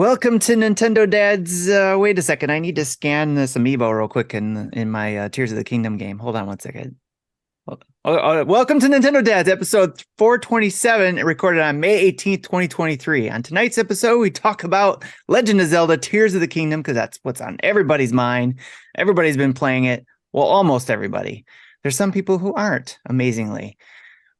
Welcome to Nintendo Dad's. Wait a second, I need to scan this amiibo real quick in my Tears of the Kingdom game. Hold on one second. Welcome to Nintendo Dad's episode 427, recorded on May 18th, 2023. On tonight's episode, we talk about Legend of Zelda Tears of the Kingdom, because that's what's on everybody's mind. Everybody's been playing it. Well, almost everybody. There's some people who aren't, amazingly.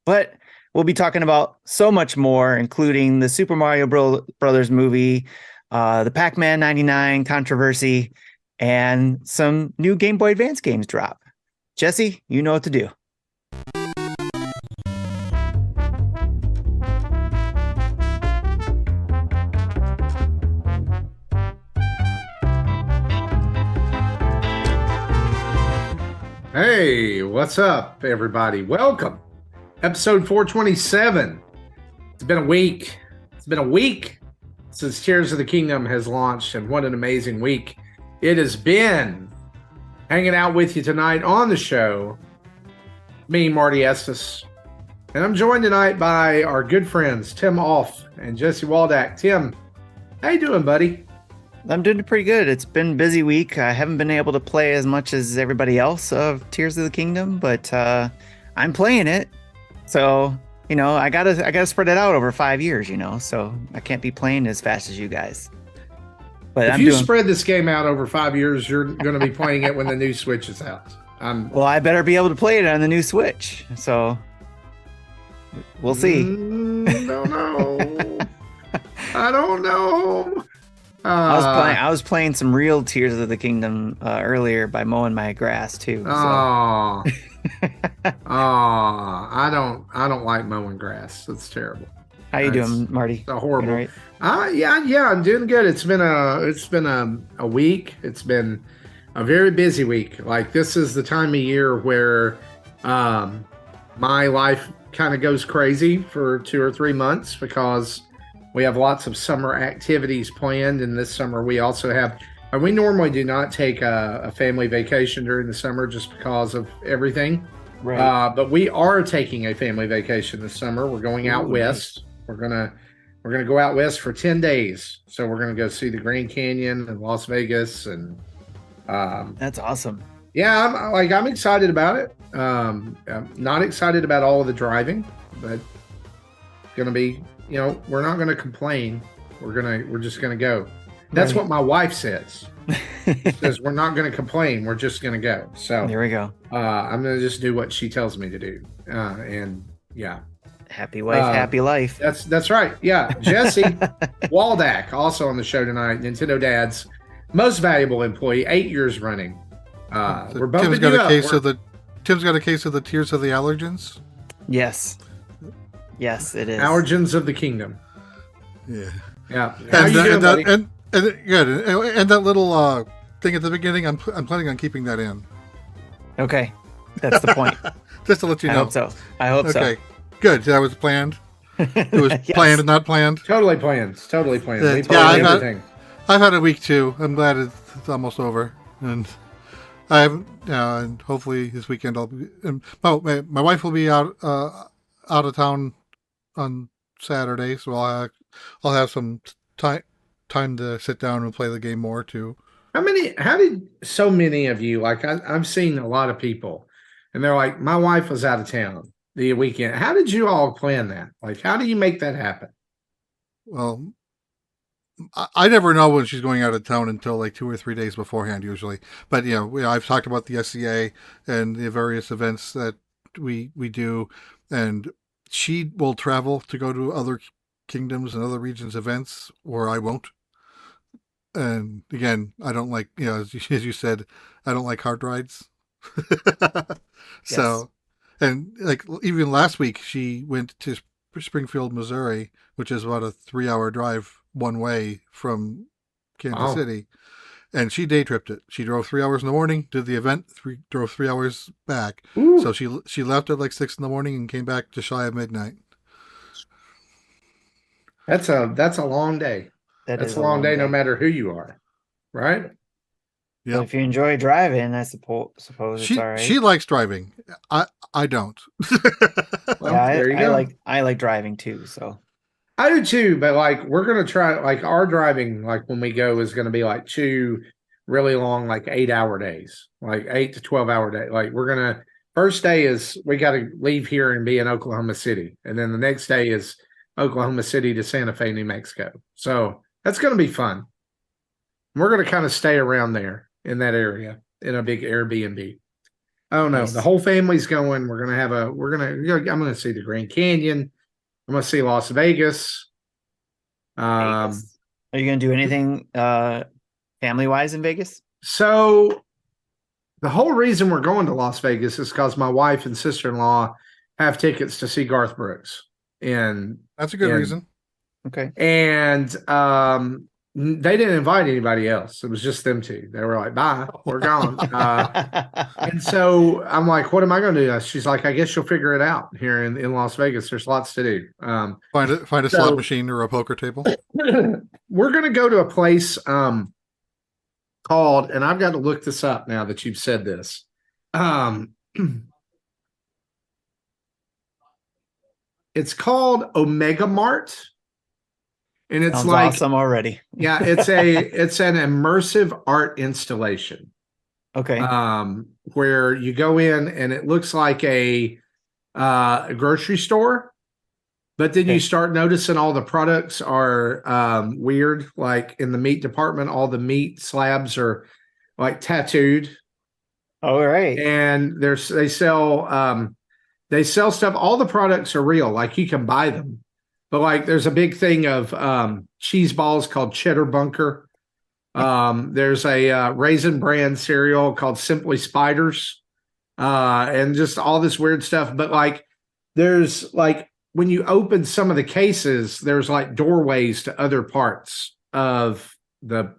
But we'll be talking about so much more, including the Super Mario Brothers movie, the PAC-MAN 99 controversy, and some new Game Boy Advance games drop. Jesse, you know what to do. Hey, what's up, everybody? Welcome. Episode 427. It's been a week. It's been a week since Tears of the Kingdom has launched, and what an amazing week it has been. Hanging out with you tonight on the show, me, Marty Estes, and I'm joined tonight by our good friends, Tim Off and Jesse Waldack. Tim, how you doing, buddy? I'm doing pretty good. It's been a busy week. I haven't been able to play as much as everybody else of Tears of the Kingdom, but I'm playing it. So, I gotta spread it out over 5 years, so I can't be playing as fast as you guys. But if you spread this game out over 5 years, you're going to be playing it when the new Switch is out. Well, I better be able to play it on the new Switch. So we'll see. Don't know. I don't know. I was playing some real Tears of the Kingdom earlier by mowing my grass too. So. Oh, I don't like mowing grass. That's terrible. How you doing, Marty? So horrible. Right? Yeah, I'm doing good. It's been a week. It's been a very busy week. Like, this is the time of year where my life kind of goes crazy for 2 or 3 months, because we have lots of summer activities planned, and this summer we also have. We normally do not take a family vacation during the summer just because of everything. Right. But we are taking a family vacation this summer. We're going out west. Nice. We're gonna go out west for 10 days. So we're gonna go see the Grand Canyon and Las Vegas, and that's awesome. Yeah, I'm excited about it. I'm not excited about all of the driving, but gonna be. We're not going to complain. We're just going to go. That's what my wife says. She says we're not going to complain. We're just going to go. So there we go. I'm going to just do what she tells me to do. And yeah. Happy wife, happy life. That's right. Yeah. Jesse Waldack, also on the show tonight, Nintendo Dad's most valuable employee, 8 years running. We're bumping Tim's got a case of the Tim's got a case of the Tears of the Allergens. Yes. Yes, it is. Allergens of the Kingdom. Yeah. Yeah. How And, you doing, buddy? and good. And that little thing at the beginning, I'm planning on keeping that in. Okay. That's the point. Just to let you know. I hope so. Okay. Good. That was planned. It was Yes. planned and not planned. Totally planned. We Yeah, planned everything. I've had a week too. I'm glad it's almost over. And I haven't, and hopefully this weekend I'll be, my wife will be out of town on Saturday, so I'll have some time to sit down and play the game more too. How did so many of you, like I've seen a lot of people, and they're like, my wife was out of town the weekend. How did you all plan that? Like, how do you make that happen? Well, I never know when she's going out of town until like 2 or 3 days beforehand usually. But I've talked about the SCA and the various events that we do, and she will travel to go to other kingdoms and other regions events where I won't. And again, I don't like, as you said, I don't like hard rides. So, and like even last week, she went to Springfield, Missouri, which is about a 3-hour drive one way from Kansas City. And she day tripped it. She drove 3 hours in the morning, did the event, drove 3 hours back. Ooh. So she left at like 6 in the morning and came back just shy of midnight. That's a long day. That's a long day, no matter who you are, right? Yeah. If you enjoy driving, I suppose it's all right. She likes driving. I don't. Well, Yeah, there you go. I like driving too. So I do too, but like we're gonna try like our driving, like when we go is gonna be like 2 really long, like 8-hour days, like 8 to 12-hour day. Like we're gonna first day is we gotta leave here and be in Oklahoma City. And then the next day is Oklahoma City to Santa Fe, New Mexico. So that's gonna be fun. We're gonna kind of stay around there in that area in a big Airbnb. I don't know. Nice. The whole family's going. I'm gonna see the Grand Canyon. I'm gonna see Las Vegas. Vegas. Are you gonna do anything family wise in Vegas? So the whole reason we're going to Las Vegas is because my wife and sister-in-law have tickets to see Garth Brooks. And that's a good reason. Okay. And they didn't invite anybody else. It was just them two. They were like, bye, we're gone. And so I'm like, what am I going to do? She's like, I guess you'll figure it out here in Las Vegas. There's lots to do. Find a slot machine or a poker table. We're going to go to a place called, and I've got to look this up now that you've said this. It's called Omega Mart. And it's sounds like awesome already. Yeah, it's an immersive art installation. Okay. Where you go in and it looks like a grocery store, but then you start noticing all the products are weird. Like in the meat department, all the meat slabs are like tattooed. All right. And they sell stuff. All the products are real, like you can buy them. But like there's a big thing of cheese balls called Cheddar Bunker. There's a Raisin Bran cereal called Simply Spiders. And just all this weird stuff. But like there's like when you open some of the cases, there's like doorways to other parts of the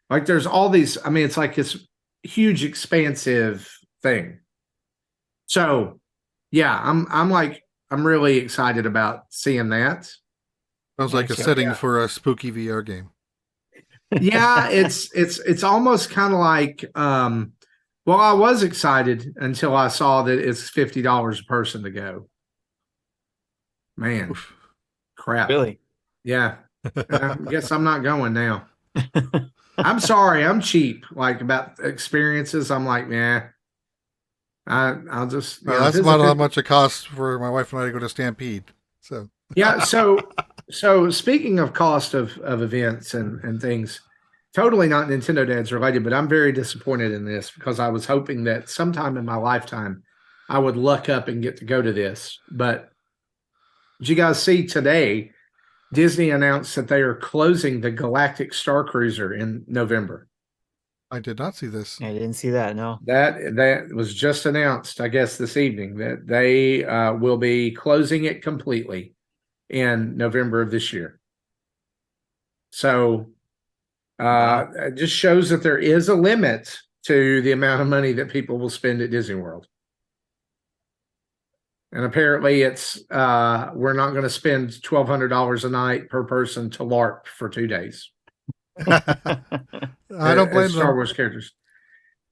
like there's all these, I mean, it's like this huge expansive thing. So yeah, I'm really excited about seeing that. Sounds like a setting for a spooky VR game. Yeah, it's almost kind of like well, I was excited until I saw that it's $50 a person to go. Man. Oof. Crap. Really? Yeah. I guess I'm not going now. I'm sorry, I'm cheap. Like about experiences, I'm like, nah. I'll just that's about how much it costs for my wife and I to go to Stampede. So yeah, so speaking of cost of events and things, totally not Nintendo Dads related, but I'm very disappointed in this because I was hoping that sometime in my lifetime I would luck up and get to go to this. But did you guys see today Disney announced that they are closing the Galactic Star Cruiser in November? I did not see this. I didn't see that. No. That was just announced, I guess, this evening that they will be closing it completely in November of this year. So it just shows that there is a limit to the amount of money that people will spend at Disney World. And apparently it's we're not going to spend $1,200 a night per person to LARP for 2 days. I don't blame Star Wars characters.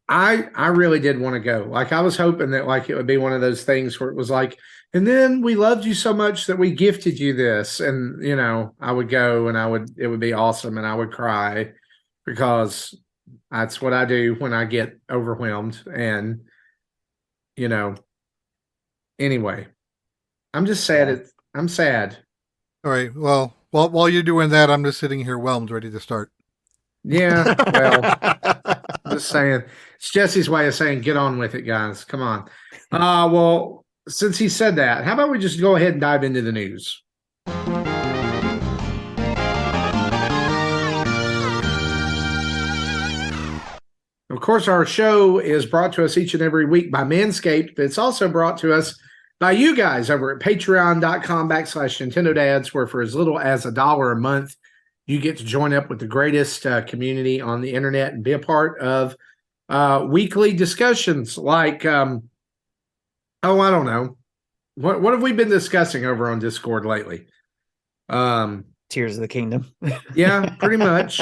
I really did want to go. Like I was hoping that like it would be one of those things where it was like, and then we loved you so much that we gifted you this, and you know, I would go and it would be awesome, and I would cry because that's what I do when I get overwhelmed. And you know, anyway, I'm just sad. I'm sad. All right. Well, while you're doing that, I'm just sitting here whelmed, ready to start. Yeah. Well, just saying. It's Jesse's way of saying, get on with it, guys. Come on. Well, since he said that, how about we just go ahead and dive into the news? Of course, our show is brought to us each and every week by Manscaped, but it's also brought to us by you guys over at patreon.com/Nintendo Dads, where for as little as $1 a month, you get to join up with the greatest community on the internet and be a part of weekly discussions like, I don't know. What have we been discussing over on Discord lately? Tears of the Kingdom. Yeah, pretty much.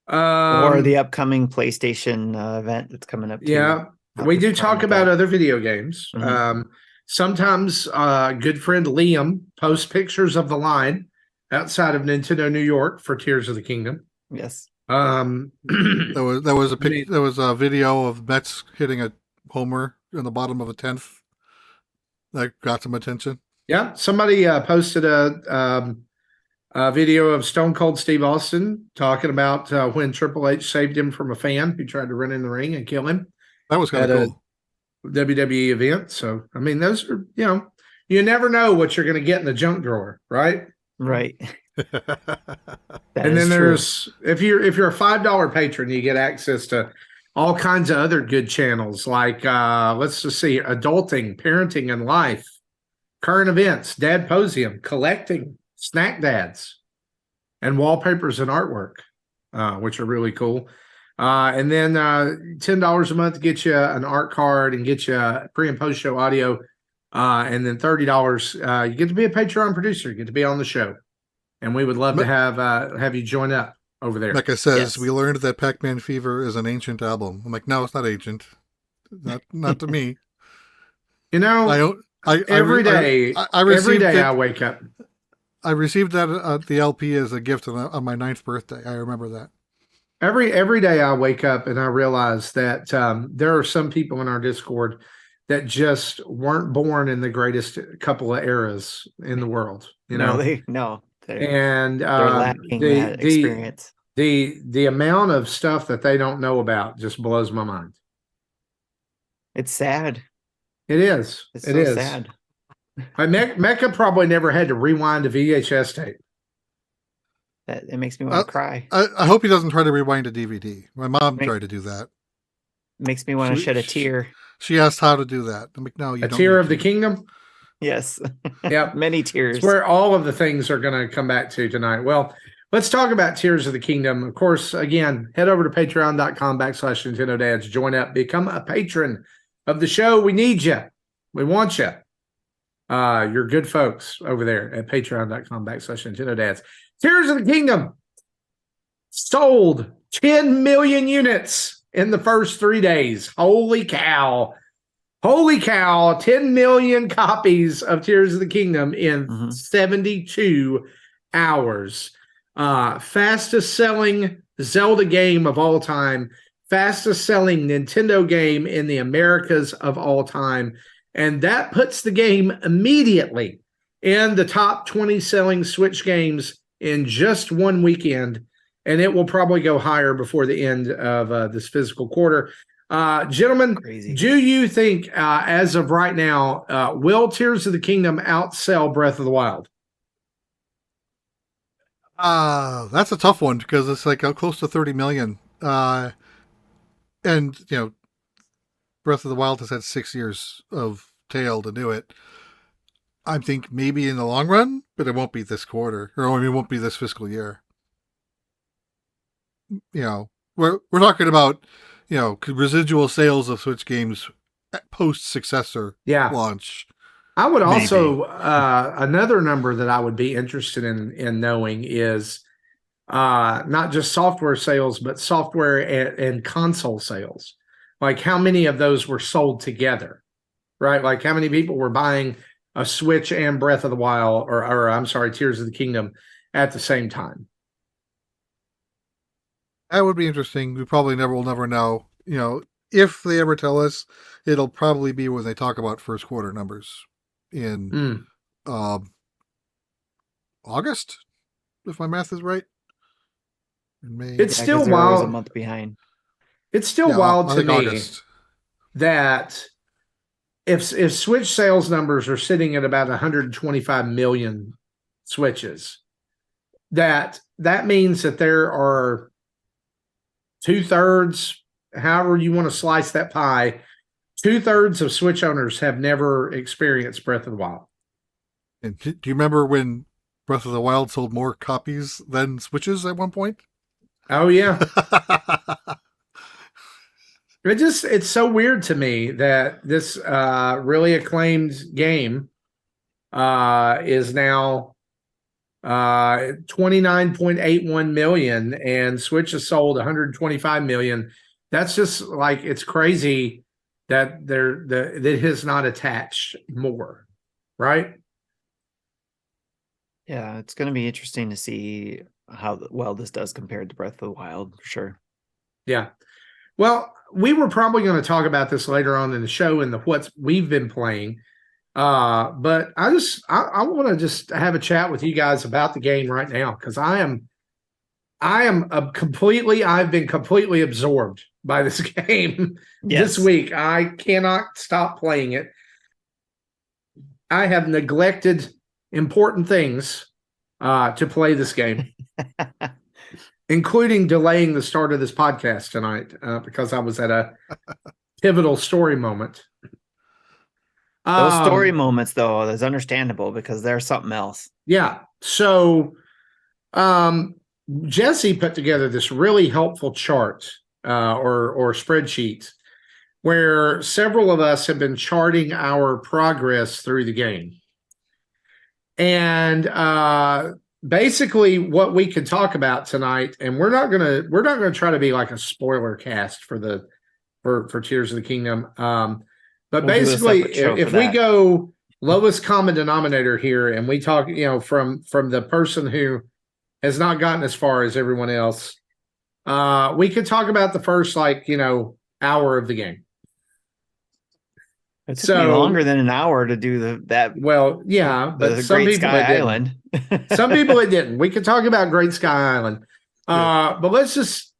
Or the upcoming PlayStation event that's coming up. Yeah, we do talk about other video games. Mm-hmm. Sometimes good friend Liam posts pictures of the line outside of Nintendo New York for Tears of the Kingdom. Yes. There was a video of Mets hitting a homer in the bottom of a 10th that got some attention. Yeah, somebody posted a video of Stone Cold Steve Austin talking about when Triple H saved him from a fan who tried to run in the ring and kill him. That was kind of cool. WWE event. So, I mean, those are, you never know what you're going to get in the junk drawer, right? Right. And then there's, if you're a $5 patron, you get access to all kinds of other good channels like, let's just see, adulting, parenting and life, current events, Dadposium, collecting, snack dads, and wallpapers and artwork, which are really cool. And then $10 a month to get you an art card and get you pre and post show audio. And then $30, you get to be a Patreon producer, you get to be on the show. And we would love to have you join up over there. Like I says, we learned that Pac-Man Fever is an ancient album. I'm like, no, it's not ancient. Not to me. Every day I wake up. I received that the LP as a gift on my 9th birthday. I remember that. Every day I wake up and I realize that there are some people in our Discord that just weren't born in the greatest couple of eras in the world. They're lacking that experience. The amount of stuff that they don't know about just blows my mind. It's sad. It is. It's so sad. Mecca probably never had to rewind a VHS tape. It makes me want to cry. I hope he doesn't try to rewind a DVD. My mom tried to do that. Makes me want to shed a tear. She asked how to do that. I'm like, no, you don't. A tear of the kingdom? Yes. Yep. Many tears. It's where all of the things are going to come back to tonight. Well, let's talk about Tears of the Kingdom. Of course, again, head over to patreon.com/Nintendo Dads. Join up. Become a patron of the show. We need you. We want you. You're good folks over there at patreon.com/Nintendo Dads. Tears of the Kingdom sold 10 million units in the first 3 days. Holy cow. 10 million copies of Tears of the Kingdom in 72 hours. Fastest selling Zelda game of all time. Fastest selling Nintendo game in the Americas of all time. And that puts the game immediately in the top 20 selling Switch games in just one weekend. And it will probably go higher before the end of this physical quarter. Gentlemen, do you think, as of right now, will Tears of the Kingdom outsell Breath of the Wild? That's a tough one because it's like close to 30 million. And, Breath of the Wild has had 6 years of tail to do it. I think maybe in the long run, but it won't be this quarter, or it won't be this fiscal year. We're talking about, residual sales of Switch games post successor launch. I would also another number that I would be interested in knowing is not just software sales, but software and console sales. Like how many of those were sold together, right? Like how many people were buying a Switch and Breath of the Wild, or I'm sorry, Tears of the Kingdom at the same time. That would be interesting. We probably will never know. If they ever tell us, it'll probably be when they talk about first quarter numbers in August, if my math is right. In May. It's still wild. A month behind. It's still wild to me that if Switch sales numbers are sitting at about 125 million Switches, that means that there are 2/3, however you want to slice that pie, 2/3 of Switch owners have never experienced Breath of the Wild. And do you remember when Breath of the Wild sold more copies than Switches at one point? Oh, yeah. It's so weird to me that this really acclaimed game is now 29.81 million, and Switch has sold 125 million. That's just like, it's crazy that it has not attached more, right? Yeah, it's going to be interesting to see how well this does compared to Breath of the Wild, for sure. Yeah. Well, we were probably going to talk about this later on in the show and what we've been playing. But I want to just have a chat with you guys about the game right now, because I've been completely absorbed by this game this week. I cannot stop playing it. I have neglected important things to play this game, including delaying the start of this podcast tonight because I was at a pivotal story moment. Those story moments, though, is understandable because they're something else. Yeah. So Jesse put together this really helpful chart or spreadsheet where several of us have been charting our progress through the game. And basically what we can talk about tonight, and we're not gonna try to be like a spoiler cast for Tears of the Kingdom. But we'll basically if we go lowest common denominator here and we talk, from the person who has not gotten as far as everyone else, we could talk about the first hour of the game. It took me longer than an hour to do that. Well, yeah, but some Great people Sky Island. Some people it didn't. We could talk about Great Sky Island. But let's just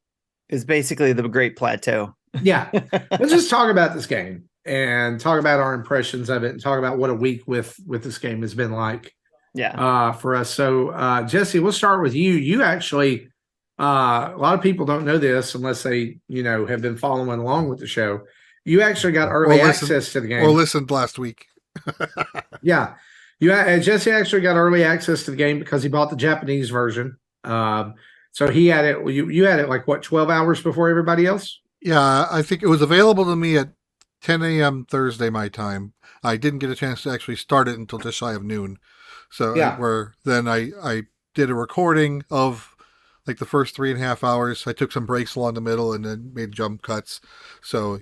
it's basically the Great Plateau. Yeah. Let's just talk about this game and talk about our impressions of it and talk about what a week with this game has been like. Yeah. For us. So Jesse, we'll start with you. You actually a lot of people don't know this unless they, have been following along with the show. You actually got early access to the game. Or listened last week. Yeah. Jesse actually got early access to the game because he bought the Japanese version. So he had it. You had it 12 hours before everybody else? Yeah, I think it was available to me at 10 a.m. Thursday my time. I didn't get a chance to actually start it until just shy of noon. So I did a recording of the first 3.5 hours. I took some breaks along the middle and then made jump cuts. So,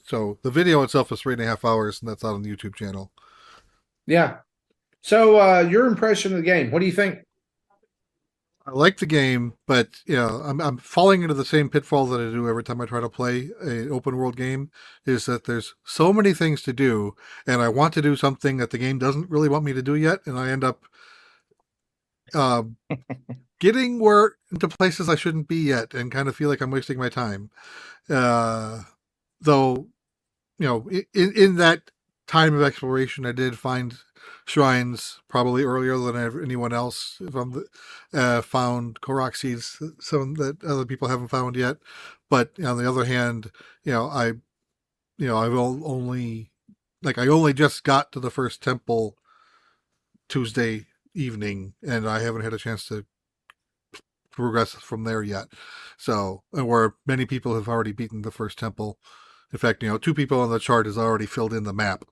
so the video itself is 3.5 hours, and that's out on the YouTube channel. Yeah. So your impression of the game, what do you think? I like the game, but I'm falling into the same pitfall that I do every time I try to play an open world game, is that there's so many things to do, and I want to do something that the game doesn't really want me to do yet, and I end up getting into places I shouldn't be yet, and kind of feel like I'm wasting my time. Though, in that time of exploration, I did find shrines probably earlier than anyone else. Found Korok seeds, some that other people haven't found yet. But on the other hand, I only just got to the first temple Tuesday evening, and I haven't had a chance to progress from there yet. So, where many people have already beaten the first temple. In fact, 2 people on the chart has already filled in the map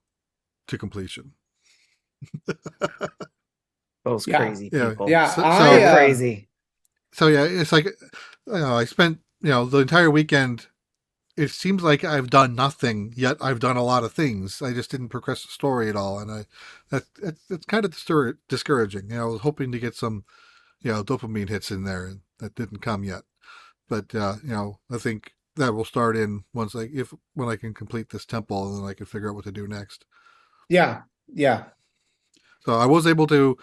to completion. Those crazy people. Yeah, so crazy. So yeah, it's I spent the entire weekend. It seems like I've done nothing yet. I've done a lot of things. I just didn't progress the story at all, and it's kind of discouraging. I was hoping to get some dopamine hits in there, and that didn't come yet. But I think that will start in when I can complete this temple, and then I can figure out what to do next. Yeah. So I was able to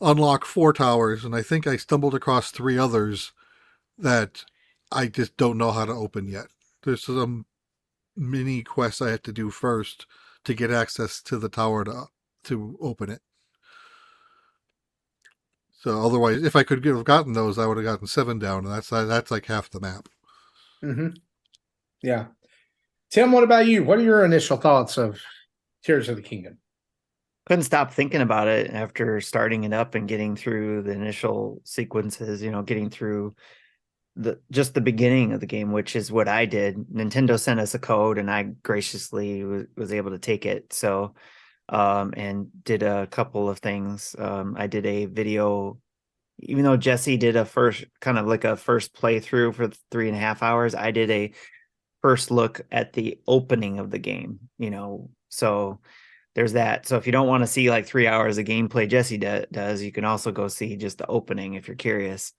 unlock 4 towers, and I think I stumbled across 3 others that I just don't know how to open yet. There's some mini quests I had to do first to get access to the tower to open it. So otherwise, if I could have gotten those, I would have gotten 7 down, and that's like half the map. Mm-hmm. Yeah. Tim, what about you? What are your initial thoughts of Tears of the Kingdom? Couldn't stop thinking about it after starting it up and getting through the initial sequences, getting through just the beginning of the game, which is what I did. Nintendo sent us a code and I graciously was able to take it. So, and did a couple of things. I did a video, even though Jesse did a first playthrough for 3.5 hours. I did a first look at the opening of the game, so there's that. So if you don't want to see like 3 hours of gameplay Jesse does, you can also go see just the opening if you're curious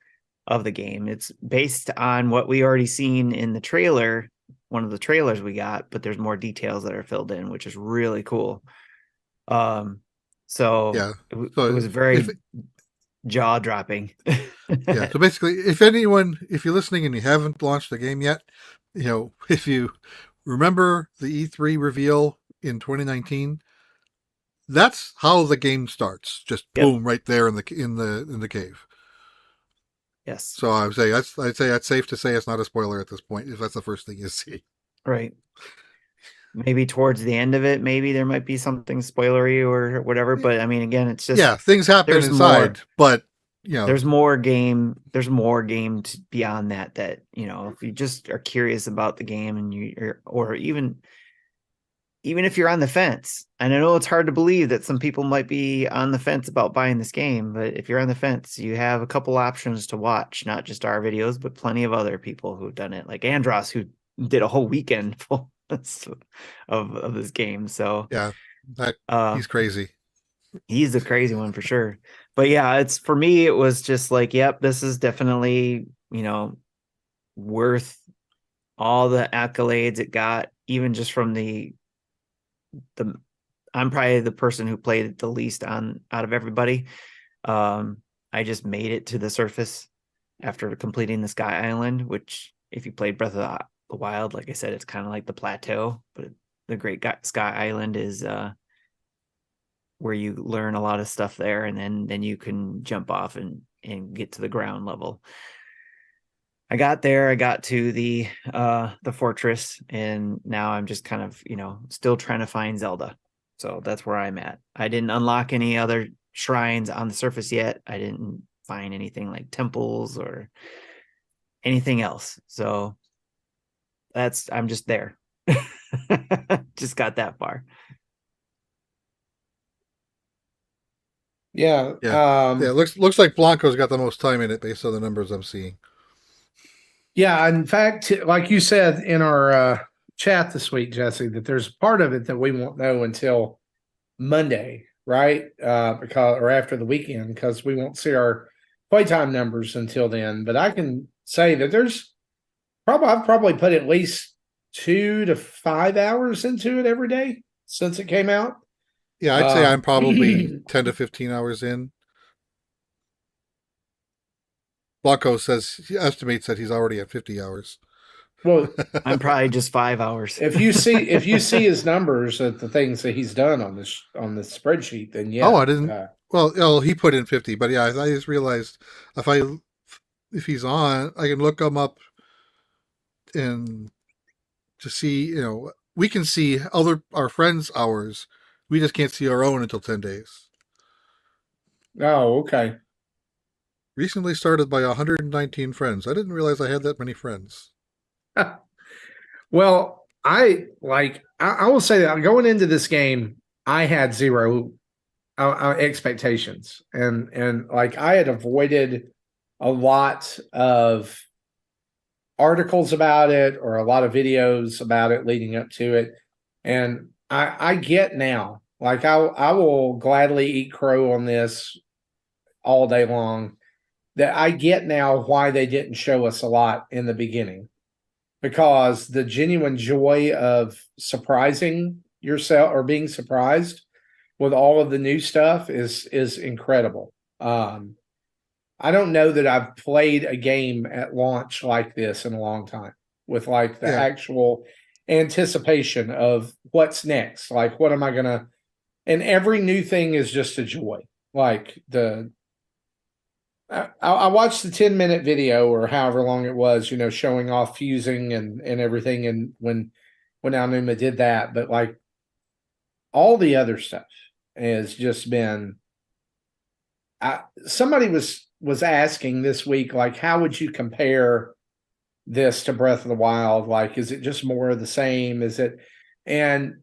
of the game. It's based on what we already seen in the trailer, one of the trailers we got, but there's more details that are filled in, which is really cool. So Yeah. it So was very jaw dropping. Yeah. So basically, if you're listening and you haven't launched the game yet, if you remember the E3 reveal in 2019, that's how the game starts. Just boom, right there in the cave. Yes. So I'd say that's safe to say it's not a spoiler at this point if that's the first thing you see. Right. Maybe towards the end of it, maybe there might be something spoilery or whatever. But I mean, again, it's just things happen inside, but there's more game. There's more game beyond that. That if you just are curious about the game and or even if you're on the fence, and I know it's hard to believe that some people might be on the fence about buying this game, but if you're on the fence, you have a couple options to watch, not just our videos, but plenty of other people who've done it, like Andros, who did a whole weekend full of this game. So yeah, he's crazy. He's a crazy one for sure. But yeah, it's for me, it was just like, yep, this is definitely, worth all the accolades it got, even just from the I'm probably the person who played it the least out of everybody. I just made it to the surface after completing the Sky Island, which if you played Breath of the Wild, like I said, it's kind of like the plateau, but the Great Sky Island is where you learn a lot of stuff there, and then you can jump off and get to the ground level. I got to the fortress, and now I'm just kind of, still trying to find Zelda. So that's where I'm at. I didn't unlock any other shrines on the surface yet. I didn't find anything like temples or anything else. So I'm just there. Just got that far. Yeah. Looks like Blanco's got the most time in it based on the numbers I'm seeing. Yeah, in fact, like you said in our chat this week, Jesse, that there's part of it that we won't know until Monday, right? Or after the weekend, because we won't see our playtime numbers until then. But I can say that I've probably put at least 2 to 5 hours into it every day since it came out. Yeah, I'd say I'm probably 10 to 15 hours in. Blanco estimates that he's already at 50 hours. Well, I'm probably just 5 hours. If you see his numbers at the things that he's done on this spreadsheet, then yeah. Oh, I didn't. Well, he put in 50, but yeah, I just realized if he's on, I can look him up and to see. We can see our friends' hours. We just can't see our own until 10 days. Oh, okay. Recently started by 119 friends. I didn't realize I had that many friends. Well, I will say that going into this game, I had zero expectations, and like I had avoided a lot of articles about it or a lot of videos about it leading up to it, and I get now, like I will gladly eat crow on this all day long, that I get now why they didn't show us a lot in the beginning. Because the genuine joy of surprising yourself or being surprised with all of the new stuff is incredible. I don't know that I've played a game at launch like this in a long time, with like the actual anticipation of what's next. Like, what am I gonna? And every new thing is just a joy. Like I watched the 10-minute video or however long it was, showing off fusing and everything. And when Aonuma did that, but like all the other stuff has just been, somebody was asking this week, like, how would you compare this to Breath of the Wild? Like, is it just more of the same? Is it, and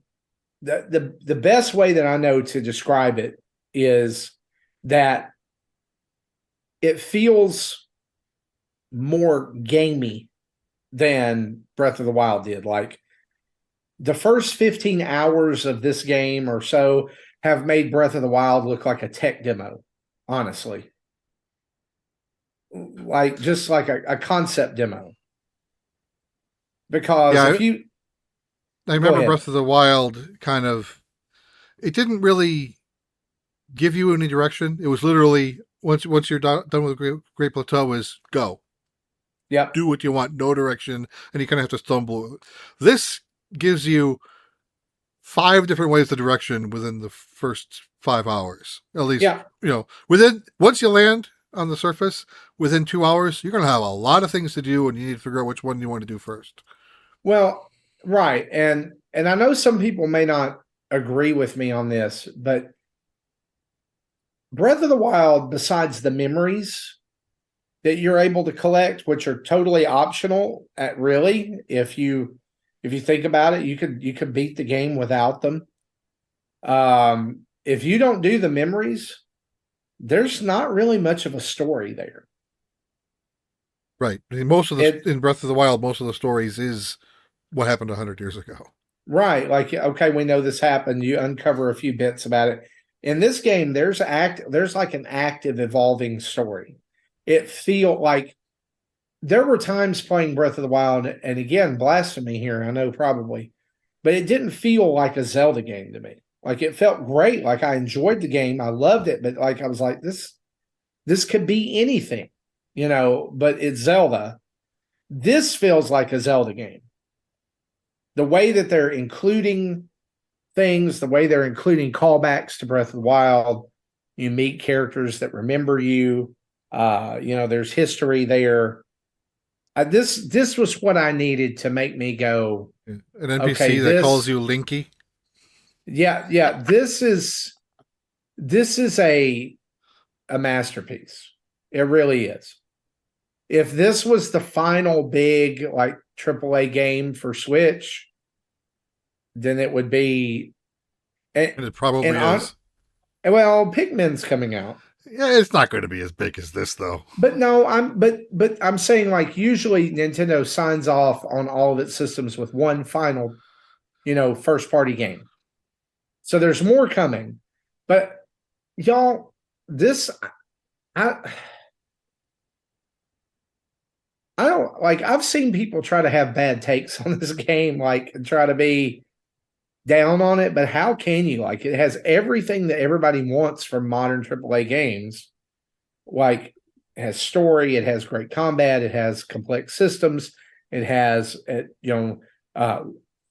the best way that I know to describe it is that it feels more gamey than Breath of the Wild did. Like the first 15 hours of this game or so have made Breath of the Wild look like a tech demo, honestly. Like just like a concept demo. Because Yeah, if you I remember Breath of the Wild kind of, it didn't really give you any direction. It was literally once you're done with Great Plateau is go. Yep. Do what you want, no direction, and you kind of have to stumble. This gives you 5 different ways to direction within the first 5 hours. At least, yeah. Once you land on the surface, within 2 hours, you're going to have a lot of things to do, and you need to figure out which one you want to do first. Well, right. And I know some people may not agree with me on this, but Breath of the Wild, besides the memories that you're able to collect, which are totally optional if you think about it, you could beat the game without them. If you don't do the memories, there's not really much of a story there. Right. I mean, in Breath of the Wild, most of the stories is what happened 100 years ago. Right. Like, okay, we know this happened. You uncover a few bits about it. In this game, there's like an active evolving story. It feel like there were times playing Breath of the Wild, and again, blasphemy here, I know probably, but it didn't feel like a Zelda game to me. Like it felt great. Like I enjoyed the game. I loved it, but like I was like, this could be anything, but it's Zelda. This feels like a Zelda game. The way that they're including things, the way they're including callbacks to Breath of the Wild, you meet characters that remember you. There's history there. This was what I needed to make me go. An NPC that calls you Linky. Yeah. This is a masterpiece. It really is. If this was the final big like AAA game for Switch, then it would be. And it probably is. Well, PAC-MAN's coming out. Yeah, it's not going to be as big as this though. But no, I'm saying like usually Nintendo signs off on all of its systems with one final, first party game. So there's more coming. But y'all, I don't like, I've seen people try to have bad takes on this game, like try to be down on it, but how can you? Like it has everything that everybody wants from modern AAA games. Like it has story, it has great combat, it has complex systems, it has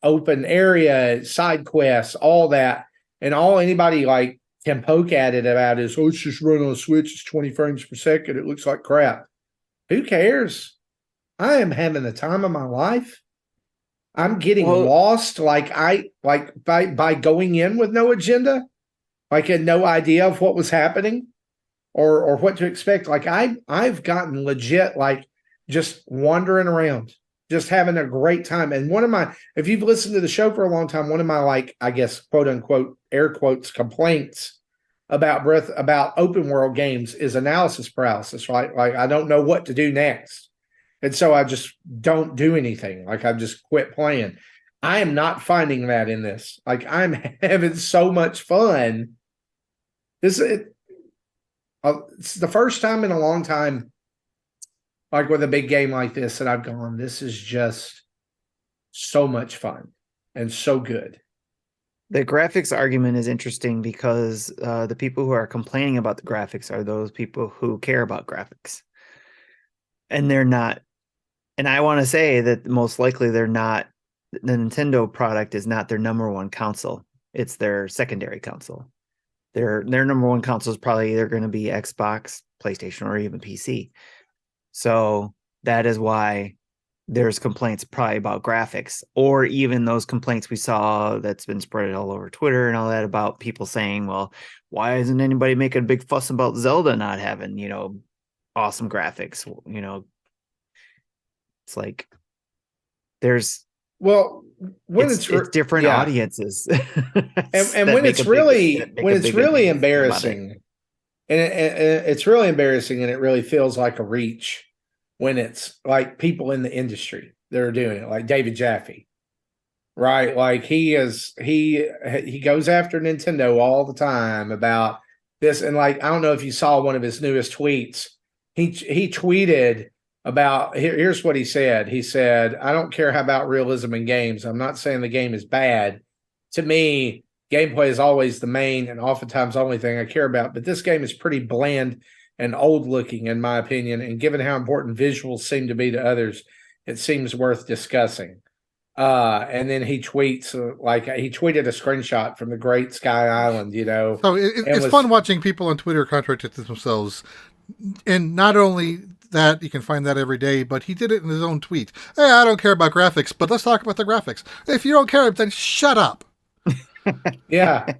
open area, side quests, all that. And all anybody like can poke at it about is, it's just run on a Switch, it's 20 frames per second, it looks like crap. Who cares? I am having the time of my life. I'm getting lost by going in with no agenda, like had no idea of what was happening or what to expect. Like I've gotten legit like just wandering around, just having a great time. And if you've listened to the show for a long time, one of my like, I guess, quote unquote, air quotes complaints about open world games is analysis paralysis, right? Like I don't know what to do next. And so I just don't do anything. Like I've just quit playing. I am not finding that in this. Like I'm having so much fun. It's the first time in a long time, like with a big game like this, that I've gone, this is just so much fun and so good. The graphics argument is interesting because the people who are complaining about the graphics are those people who care about graphics. And they're not. And I want to say that most likely they're not. The Nintendo product is not their number one console. It's their secondary console. Their number one console is probably either going to be Xbox, PlayStation, or even PC. So that is why there's complaints probably about graphics, or even those complaints we saw that's been spread all over Twitter and all that about people saying, well, why isn't anybody making a big fuss about Zelda not having, awesome graphics? It's like there's when it's different audiences, and when it's really embarrassing, and it's really embarrassing, and it really feels like a reach when it's like people in the industry. that are doing it, like David Jaffe, right? Like he goes after Nintendo all the time about this. And like, I don't know if you saw one of his newest tweets. He tweeted about, here's what he said. He said, I don't care about realism in games. I'm not saying the game is bad. To me, gameplay is always the main and oftentimes only thing I care about. But this game is pretty bland and old looking, in my opinion. And given how important visuals seem to be to others, it seems worth discussing. And then he tweets, he tweeted a screenshot from the Great Sky Island, So it's fun watching people on Twitter contradict themselves. And not only that, you can find that every day, but he did it in his own tweet. Hey, I don't care about graphics, but let's talk about the graphics. If you don't care, then shut up. Yeah.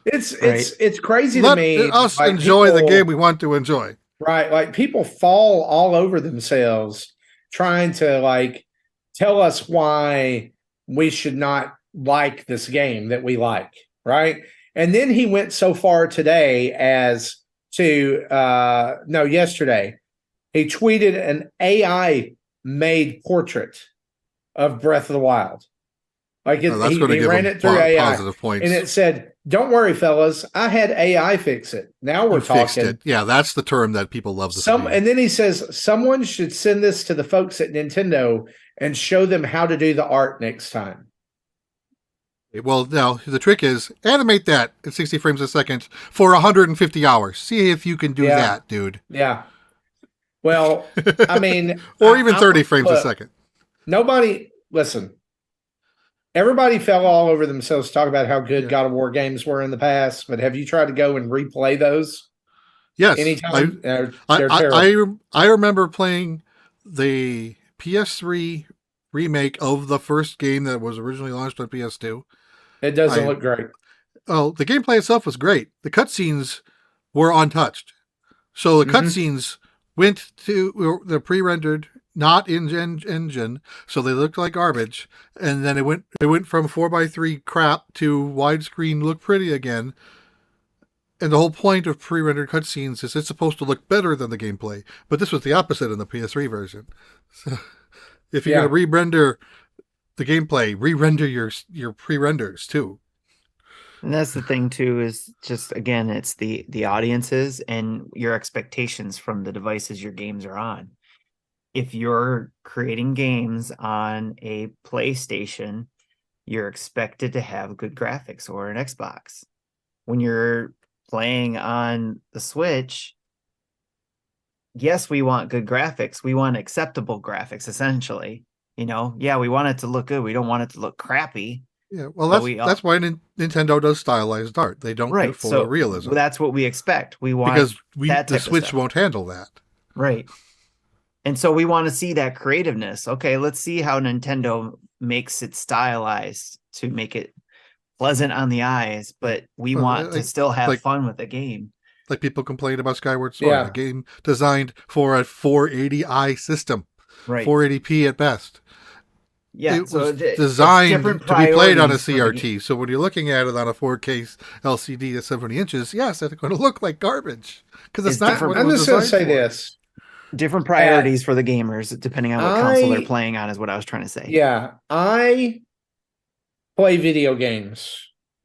It's crazy to me. Let us enjoy the game we want to enjoy. Right. Like people fall all over themselves trying to like tell us why we should not like this game that we like. Right. And then he went so far today as to yesterday, he tweeted an AI made portrait of Breath of the Wild. Like he ran it through AI, positive points. And it said, "Don't worry, fellas, I had AI fix it. Now we're talking." Fixed it. Yeah, that's the term that people love. And then he says, "Someone should send this to the folks at Nintendo and show them how to do the art next time." Well, now the trick is animate that at 60 frames a second for 150 hours. See if you can do that, dude. Yeah. Well, I mean, or even 30 frames a second. Listen. Everybody fell all over themselves to talk about how good God of War games were in the past, but have you tried to go and replay those? Yes. Anytime? I remember playing the PS3 remake of the first game that was originally launched on PS2. It doesn't look great. Oh, the gameplay itself was great. The cutscenes were untouched. So the cutscenes went to the pre-rendered, not in engine, so they looked like garbage. And then it went from 4:3 crap to widescreen look pretty again. And the whole point of pre-rendered cutscenes is it's supposed to look better than the gameplay. But this was the opposite in the PS3 version. So if you're going to re-render the gameplay, re-render your pre-renders too. And that's the thing too, is just, again, it's the audiences and your expectations from the devices your games are on. If you're creating games on a PlayStation, you're expected to have good graphics, or an Xbox. When you're playing on the Switch, yes, we want good graphics. We want acceptable graphics, essentially. We want it to look good. We don't want it to look crappy. Yeah, well, that's why Nintendo does stylized art. They don't do full realism. That's what we expect. We want because the Switch won't handle that. Right. And so we want to see that creativeness. Okay, let's see how Nintendo makes it stylized to make it pleasant on the eyes, but we want to still have fun with the game. Like people complain about Skyward Sword, a game designed for a 480i system, right? 480p at best. Yeah, it was designed to be played on a CRT. So when you're looking at it on a 4K LCD at 70 inches, yes, it's going to look like garbage because it's not. I'm just going to say this. Different priorities for the gamers, depending on what console they're playing on, is what I was trying to say. Yeah, I play video games,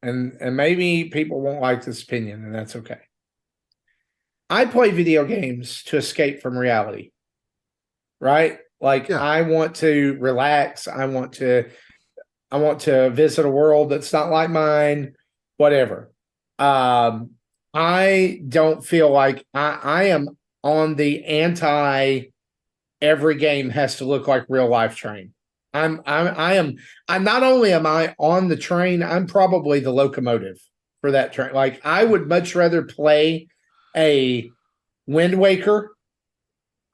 and maybe people won't like this opinion, and that's okay. I play video games to escape from reality, right? I want to relax. I want to visit a world that's not like mine, whatever. I don't feel like I am on the anti every game has to look like real life train. I'm not only am I on the train, I'm probably the locomotive for that train. Like I would much rather play a Wind Waker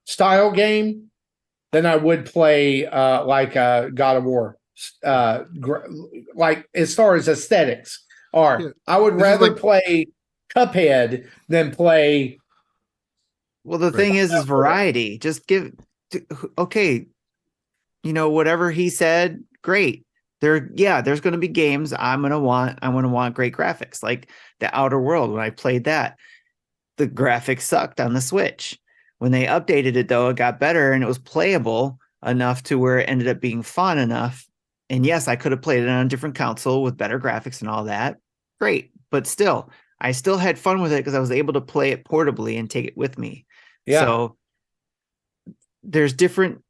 style game than I would play like a God of War. Like as far as aesthetics are, I would rather play Cuphead than play. Well, the thing is variety. Just whatever he said, great. There's going to be games I want to want great graphics, like the Outer World. When I played that, the graphics sucked on the Switch. When they updated it, though, it got better and it was playable enough to where it ended up being fun enough. And yes, I could have played it on a different console with better graphics and all that. Great. But still, I still had fun with it because I was able to play it portably and take it with me. Yeah. So there's different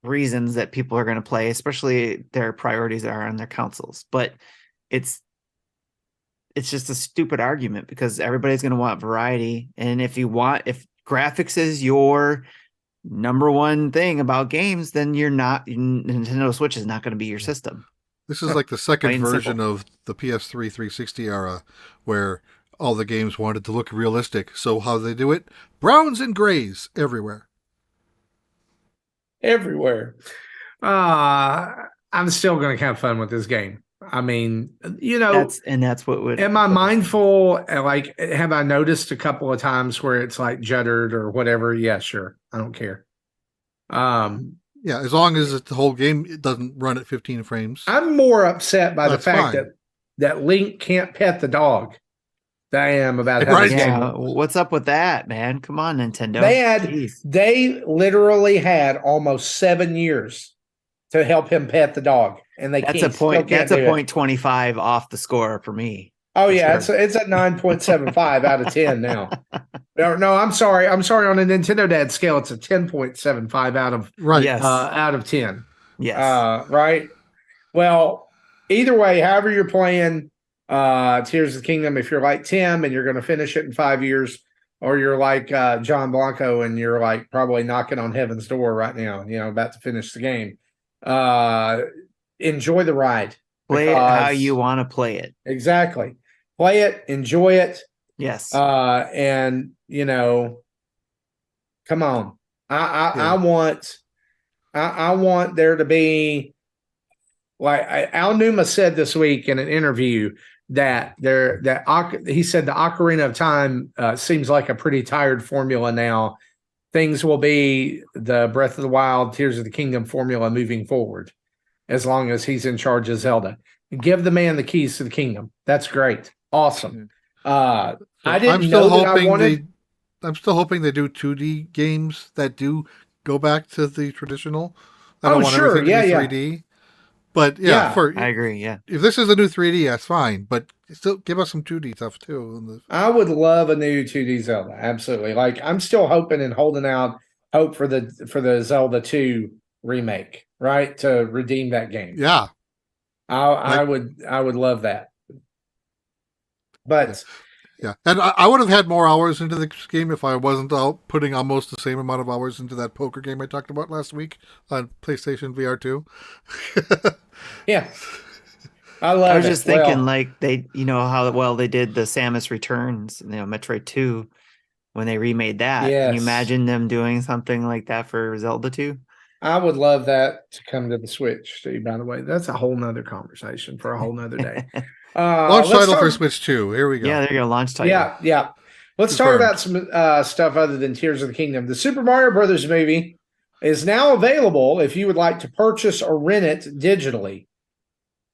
reasons that people are going to play, especially their priorities are on their consoles. But it's just a stupid argument because everybody's going to want variety. And if graphics is your number one thing about games, then Nintendo Switch is not going to be your system. This is like the second version of the PS3 360 era where all the games wanted to look realistic. So how they do it? Browns and grays everywhere. Everywhere. I'm still going to have fun with this game. I mean, that's what would. Am I mindful? Like, have I noticed a couple of times where it's like juddered or whatever? Yeah, sure. I don't care. Yeah, as long as the whole game it doesn't run at 15 frames. I'm more upset by the fact that Link can't pet the dog than I am about how this game looks. What's up with that, man? Come on, Nintendo. They literally had almost 7 years to help him pet the dog, and that's a point. That's a point 25 off the score for me. Oh yeah, sure. It's at 9.75 out of 10 now. No, I'm sorry. On a Nintendo Dad scale, it's a 10.75 out of 10. Yes. Right. Well, either way, however you're playing Tears of the Kingdom, if you're like Tim and you're going to finish it in 5 years, or you're like John Blanco and you're like probably knocking on heaven's door right now, about to finish the game, enjoy the ride. Play it how you want to play it. Exactly. Play it, enjoy it. Yes. And come on. I want there to be, like Al Numa said this week in an interview that he said the Ocarina of Time seems like a pretty tired formula now. Things will be the Breath of the Wild, Tears of the Kingdom formula moving forward, as long as he's in charge of Zelda. Give the man the keys to the kingdom. That's great. Awesome. I didn't know that I wanted. I'm still hoping they do 2D games that do go back to the traditional. I don't want everything to be 3D. But I agree. Yeah. If this is a new 3D, that's fine. But still give us some 2D stuff too. I would love a new 2D Zelda. Absolutely. Like I'm still hoping and holding out hope for the Zelda 2 remake, right? To redeem that game. Yeah. I would love that. But yeah, and I would have had more hours into this game if I wasn't out putting almost the same amount of hours into that poker game I talked about last week on PlayStation VR 2. Yeah. I was just thinking like they, how well they did the Samus Returns, Metroid 2 when they remade that. Yes. Can you imagine them doing something like that for Zelda 2? I would love that to come to the Switch, Steve, by the way. That's a whole nother conversation for a whole nother day. Launch title for Switch 2. Here we go. Yeah, there you go. Launch title. Yeah. Let's talk about some stuff other than Tears of the Kingdom. The Super Mario Brothers movie is now available if you would like to purchase or rent it digitally.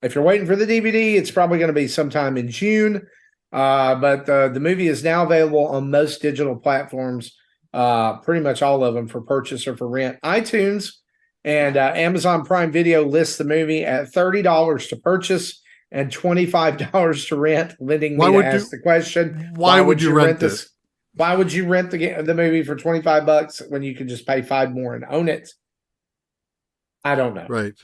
If you're waiting for the DVD, it's probably going to be sometime in June. But the movie is now available on most digital platforms, pretty much all of them, for purchase or for rent. iTunes and Amazon Prime Video lists the movie at $30 to purchase and $25 to rent. Lending me to ask the question: Why would you rent this? Why would you rent the movie for $25 when you could just pay $5 more and own it? I don't know. Right.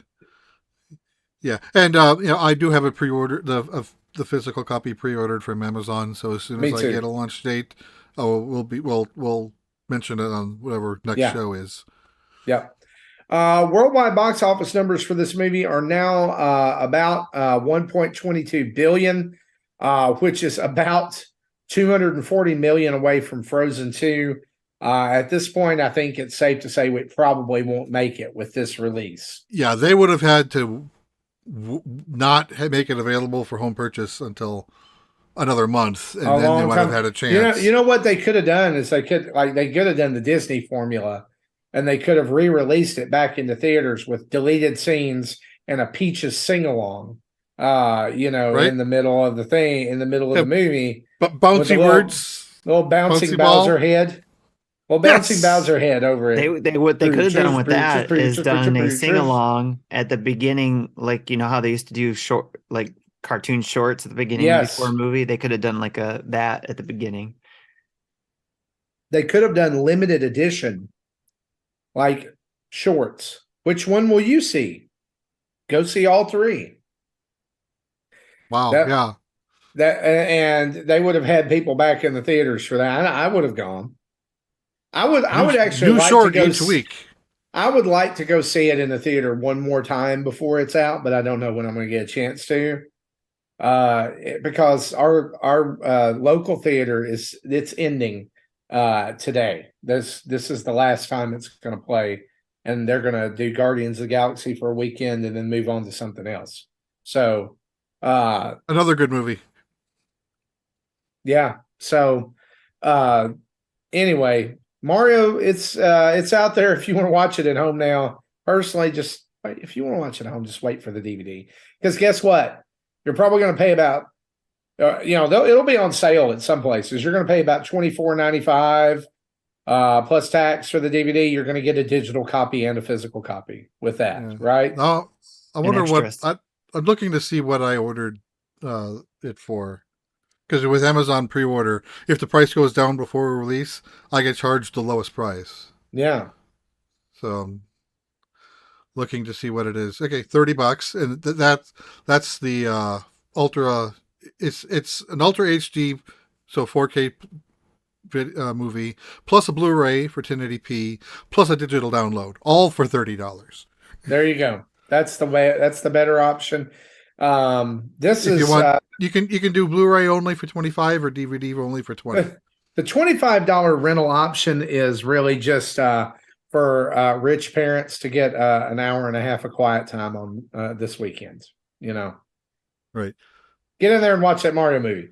Yeah, and I do have a pre-order the physical copy pre-ordered from Amazon. So as soon as I get a launch date, we'll mention it on whatever next show is. Yeah. Worldwide box office numbers for this movie are now about $1.22 billion, which is about $240 million away from Frozen 2. At this point, I think it's safe to say we probably won't make it with this release. Yeah, they would have had to not make it available for home purchase until another month, and then they would have had a chance. You know what they could have done is they could have done the Disney formula. And they could have re-released it back into theaters with deleted scenes and a Peaches sing-along, right? in the middle of the thing, in the middle of the movie. But bouncy words. Little bouncing Bowser head. Well, Bouncing Bowser Head over it. What they could have done with that is done a sing along at the beginning, like you know how they used to do short, like cartoon shorts at the beginning before a movie. They could have done like that at the beginning. They could have done limited edition, like shorts. Which one will you see? Go see all three. Wow. Yeah. And they would have had people back in the theaters for that. I would have gone. I would actually like to go each week. I would like to go see it in the theater one more time before it's out, but I don't know when I'm going to get a chance to. Because our local theater it's ending today. This is the last time it's going to play, and they're going to do Guardians of the Galaxy for a weekend and then move on to something else. So another good movie. Yeah. So anyway, Mario, it's out there if you want to watch it at home now. Personally, just if you want to watch it at home, just wait for the DVD. Because guess what? You're probably going to pay about, it'll be on sale at some places. You're going to pay about $24.95 plus tax for the DVD. You're going to get a digital copy and a physical copy with that, right? Oh, I wonder what I'm looking to see what I ordered it for. Because with Amazon pre-order, if the price goes down before release, I get charged the lowest price. Yeah. So I'm looking to see what it is. Okay, $30, and that's the ultra. It's an ultra HD, so 4K movie plus a Blu-ray for 1080p plus a digital download, all for $30. There you go. That's the way. That's the better option. This if is you want, you can do Blu-ray only for $25 or DVD only for $20. The $25 rental option is really just for rich parents to get an hour and a half of quiet time on this weekend. Right. Get in there and watch that Mario movie.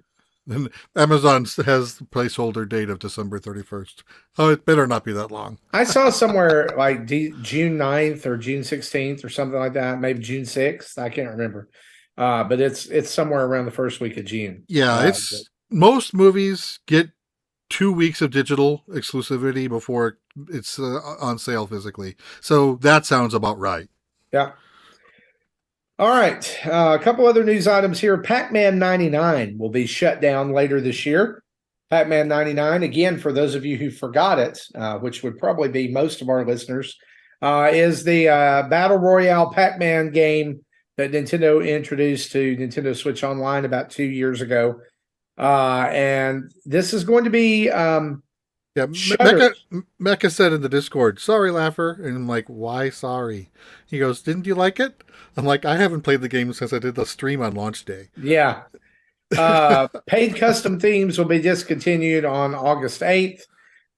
And Amazon has the placeholder date of December 31st. Oh, it better not be that long. I saw somewhere like June 9th or June 16th or something like that. Maybe June 6th. I can't remember. But it's somewhere around the first week of June. Yeah, most movies get 2 weeks of digital exclusivity before it's on sale physically. So that sounds about right. Yeah. All right. A couple other news items here. PAC-MAN 99 will be shut down later this year. PAC-MAN 99, again, for those of you who forgot it, which would probably be most of our listeners, is the Battle Royale Pac-Man game that Nintendo introduced to Nintendo Switch Online about 2 years ago. And this is going to be Mecca said in the Discord, "Sorry, Laugher." And I'm like, "Why sorry?" He goes, "Didn't you like it?" I'm like, "I haven't played the game since I did the stream on launch day." Yeah. Paid custom themes will be discontinued on August 8th.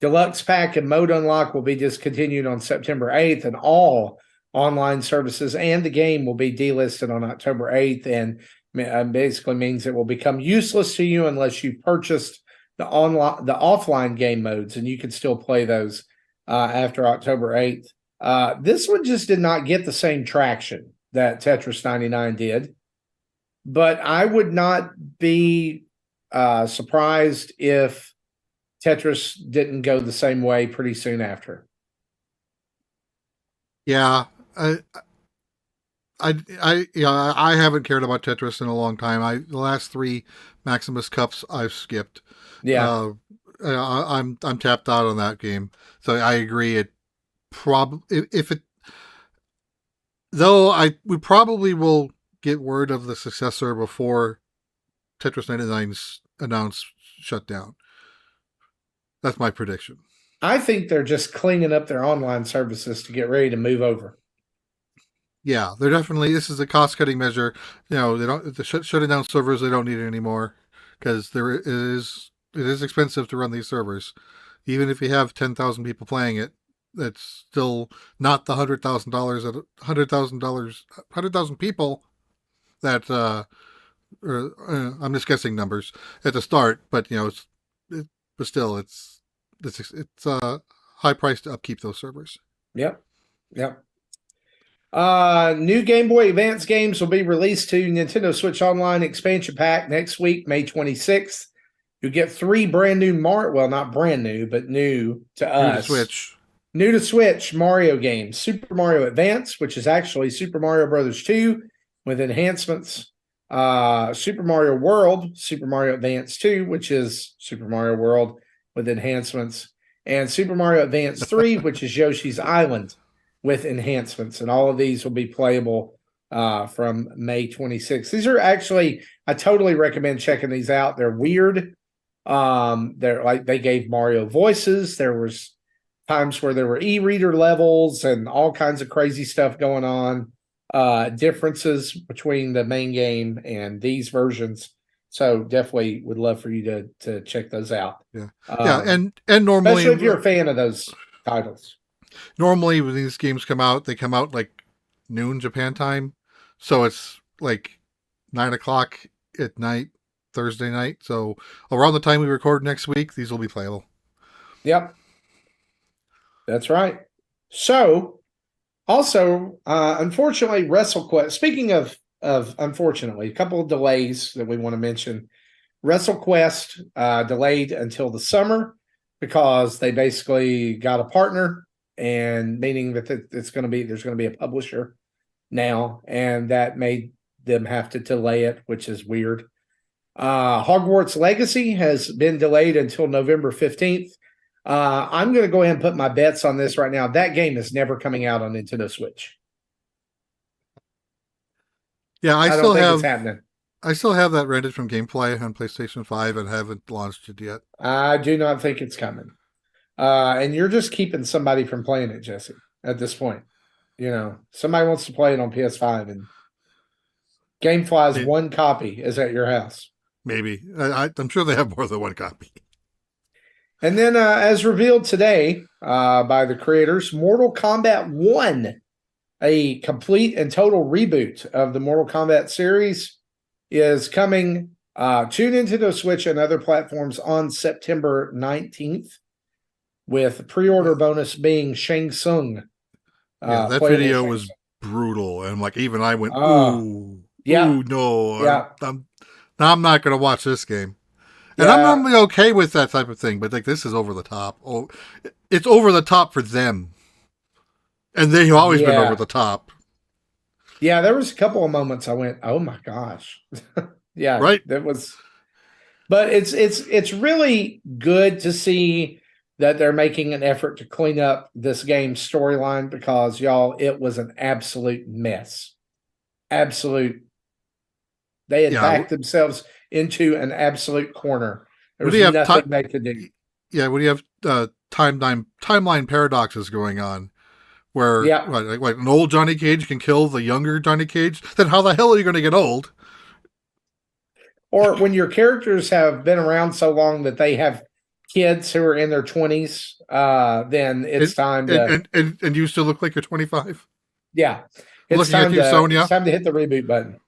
Deluxe Pack and Mode Unlock will be discontinued on September 8th, and all online services and the game will be delisted on October 8th, and basically means it will become useless to you unless you purchased the offline game modes, and you can still play those after October 8th. This one just did not get the same traction that Tetris 99 did, but I would not be surprised if Tetris didn't go the same way pretty soon after. Yeah, I haven't cared about Tetris in a long time. The last 3 Maximus Cups I've skipped. Yeah, I'm tapped out on that game. So I agree. We probably will get word of the successor before Tetris 99's announced shutdown. That's my prediction. I think they're just cleaning up their online services to get ready to move over. Yeah, they're definitely. This is a cost-cutting measure. They don't shutting down servers. They don't need it anymore because it is expensive to run these servers. Even if you have 10,000 people playing it, that's still not the $100,000 people that. I'm just guessing numbers at the start, but but still, it's a high price to upkeep those servers. Yep. New Game Boy Advance games will be released to Nintendo Switch Online expansion pack next week, May 26th. You get 3 brand new well, not brand new, but new to us. New to Switch Mario games. Super Mario Advance, which is actually Super Mario Brothers 2 with enhancements. Super Mario World, Super Mario Advance 2, which is Super Mario World with enhancements. And Super Mario Advance 3, which is Yoshi's Island with enhancements. And all of these will be playable from May 26th. These are actually, I totally recommend checking these out. They're weird. They're like, they gave Mario voices. There was times where there were e-reader levels and all kinds of crazy stuff going on. Differences between the main game and these versions. So definitely would love for you to check those out. Yeah. And normally, especially if you're a fan of those titles. Normally when these games come out, they come out like noon Japan time. So it's like 9:00 at night, Thursday night. So around the time we record next week, these will be playable. Yep. That's right. So, also, unfortunately, WrestleQuest. Speaking of unfortunately, a couple of delays that we want to mention. WrestleQuest delayed until the summer because they basically got a partner, and meaning that there's going to be a publisher now, and that made them have to delay it, which is weird. Hogwarts Legacy has been delayed until November 15th. I'm going to go ahead and put my bets on this right now. That game is never coming out on Nintendo Switch. Yeah, I don't think it's happening. I still have that rented from Gameplay on PlayStation 5 and haven't launched it yet. I do not think it's coming. And you're just keeping somebody from playing it, Jesse, at this point. You know, somebody wants to play it on PS5 and Gamefly's one copy is at your house. Maybe. I'm sure they have more than one copy. And then, as revealed today by the creators, Mortal Kombat 1, a complete and total reboot of the Mortal Kombat series, is coming to Nintendo Switch and other platforms on September 19th, with pre-order bonus being Shang Tsung. That video was brutal. And like, even I went, ooh, no. Yeah. I'm not going to watch this game. And I'm normally okay with that type of thing, but like, this is over the top. Oh, it's over the top for them. And they've always been over the top. Yeah, there was a couple of moments I went, oh my gosh. Yeah. Right. That was, but it's really good to see that they're making an effort to clean up this game's storyline, because y'all, it was an absolute mess. They had backed themselves into an absolute corner. There was nothing they could do. Yeah, when you have timeline paradoxes going on, where like an old Johnny Cage can kill the younger Johnny Cage, then how the hell are you going to get old? Or when your characters have been around so long that they have kids who are in their 20s, then it's time to... And you still look like you're 25? Yeah. It's time to hit the reboot button.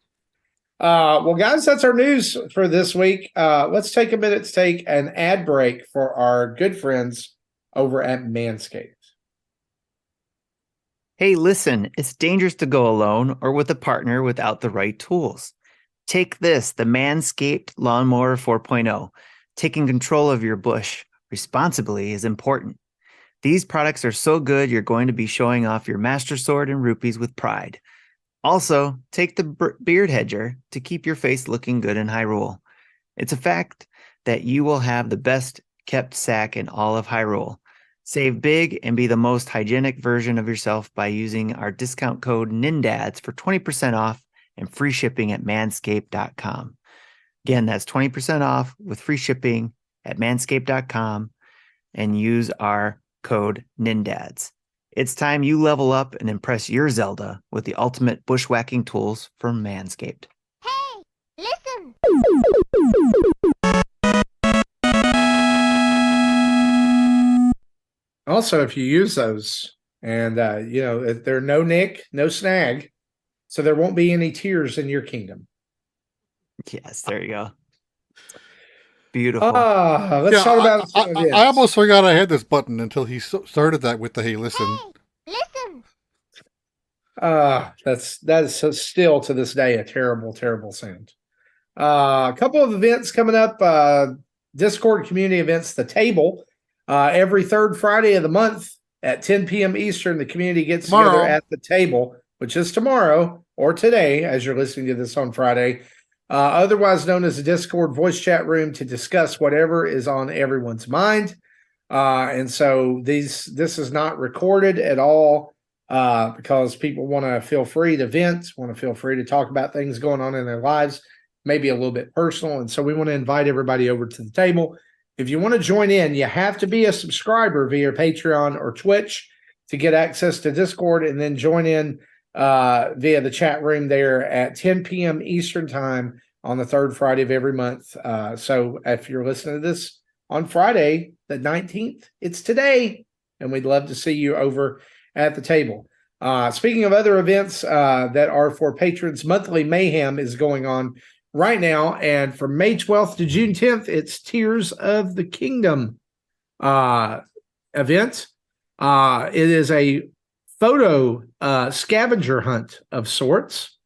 Well, guys, that's our news for this week. Let's take a minute to take an ad break for our good friends over at Manscaped. Hey, listen, it's dangerous to go alone or with a partner without the right tools. Take this, the Manscaped Lawnmower 4.0. Taking control of your bush responsibly is important. These products are so good, you're going to be showing off your master sword and rupees with pride. Also, take the beard hedger to keep your face looking good in Hyrule. It's a fact that you will have the best kept sack in all of Hyrule. Save big and be the most hygienic version of yourself by using our discount code NINDADS for 20% off and free shipping at manscaped.com. Again, that's 20% off with free shipping at manscaped.com, and use our code NINDADS. It's time you level up and impress your Zelda with the ultimate bushwhacking tools from Manscaped. Hey, listen! Also, if you use those, and they're no nick, no snag, so there won't be any tears in your kingdom. Yes, there you go. Beautiful. Let's talk about. I almost forgot I had this button until he started that with the "Hey, listen." Hey, listen. That is so still to this day a terrible, terrible sound. A couple of events coming up Discord community events, The Table, every third Friday of the month at 10 p.m. Eastern. The community gets together at The Table, which is tomorrow or today, as you're listening to this on Friday, otherwise known as a Discord voice chat room, to discuss whatever is on everyone's mind. And so this is not recorded at all, because people want to feel free to vent, want to feel free to talk about things going on in their lives, maybe a little bit personal. And so we want to invite everybody over to The Table. If you want to join in, you have to be a subscriber via Patreon or Twitch to get access to Discord, and then join in via the chat room there at 10 p.m. Eastern time on the third Friday of every month. So if you're listening to this on Friday, the 19th, it's today, and we'd love to see you over at The Table. Speaking of other events that are for patrons, monthly Mayhem is going on right now, and from May 12th to June 10th, it's Tears of the Kingdom event. It is a photo scavenger hunt of sorts.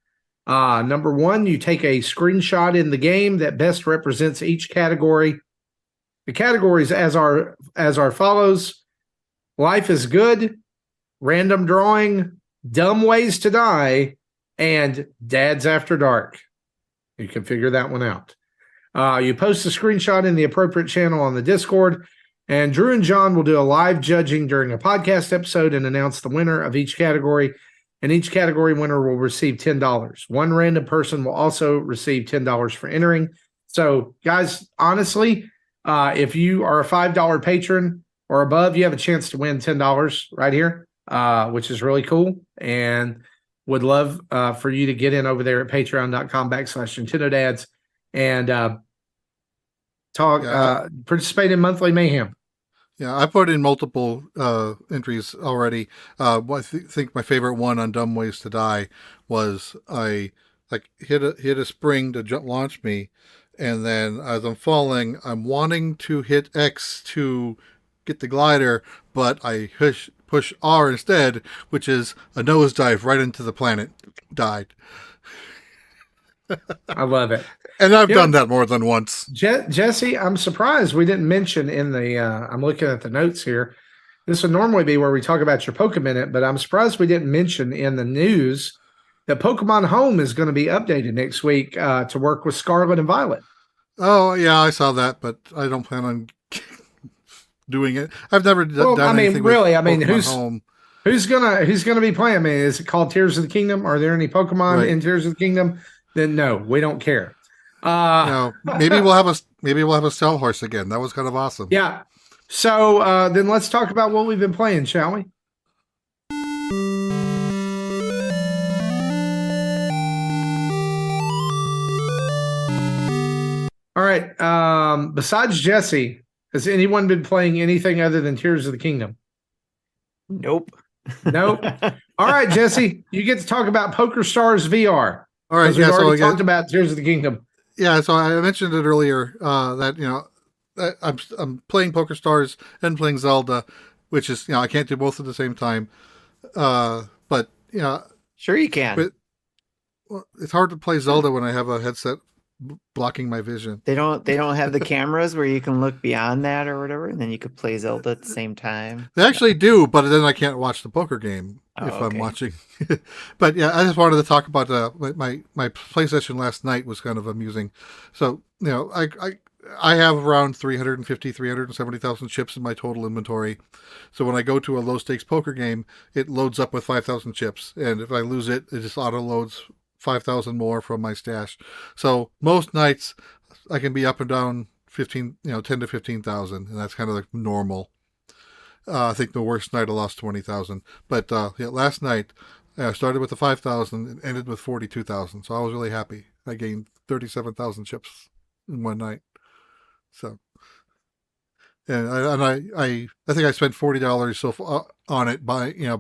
Number one, you take a screenshot in the game that best represents each category. The categories as are follows: Life is Good, Random Drawing, Dumb Ways to Die, and Dads After Dark. You can figure that one out. You post a screenshot in the appropriate channel on the Discord, and Drew and John will do a live judging during a podcast episode and announce the winner of each category, and each category winner will receive $10. One random person will also receive $10 for entering. So, guys, honestly, if you are a $5 patron or above, you have a chance to win $10 right here, which is really cool. And would love for you to get in over there at patreon.com/NintendoDads and participate in monthly Mayhem. Yeah, I put in multiple entries already. I think my favorite one on Dumb Ways to Die was I hit a spring to launch me, and then as I'm falling, I'm wanting to hit X to get the glider, but I push R instead, which is a nosedive right into the planet. Died. I love it. And I've done that more than once. Jesse, I'm surprised we didn't mention in the, I'm looking at the notes here. This would normally be where we talk about your Poke Minute, but I'm surprised we didn't mention in the news that Pokemon Home is going to be updated next week to work with Scarlet and Violet. Oh, yeah, I saw that, but I don't plan on doing it. I've never done anything really. I mean, Home. who's gonna be playing? I mean, is it called Tears of the Kingdom? Are there any Pokemon in Tears of the Kingdom? Then no, we don't care. No, maybe we'll have a Cell Horse again. That was kind of awesome. Yeah. So then let's talk about what we've been playing, shall we? All right. Besides Jesse, has anyone been playing anything other than Tears of the Kingdom? Nope. Nope. All right, Jesse, you get to talk about PokerStars VR. All right. Yeah, so we talked about Tears of the Kingdom. Yeah, so I mentioned it earlier that I'm playing PokerStars and playing Zelda, which is I can't do both at the same time. But sure you can. But it's hard to play Zelda when I have a headset blocking my vision. They don't have the cameras where you can look beyond that or whatever, and then you could play Zelda at the same time. They actually do, but then I can't watch the poker game I'm watching. But yeah, I just wanted to talk about my play session last night was kind of amusing. So I have around 370,000 chips in my total inventory. So when I go to a low stakes poker game, it loads up with 5,000 chips, and if I lose it, it just auto loads 5,000 more from my stash. So most nights I can be up and down 10 to 15,000, and that's kind of like normal. I think the worst night I lost 20,000. But last night I started with the 5,000 and ended with 42,000. So I was really happy. I gained 37,000 chips in one night. So, and I think I spent $40 on it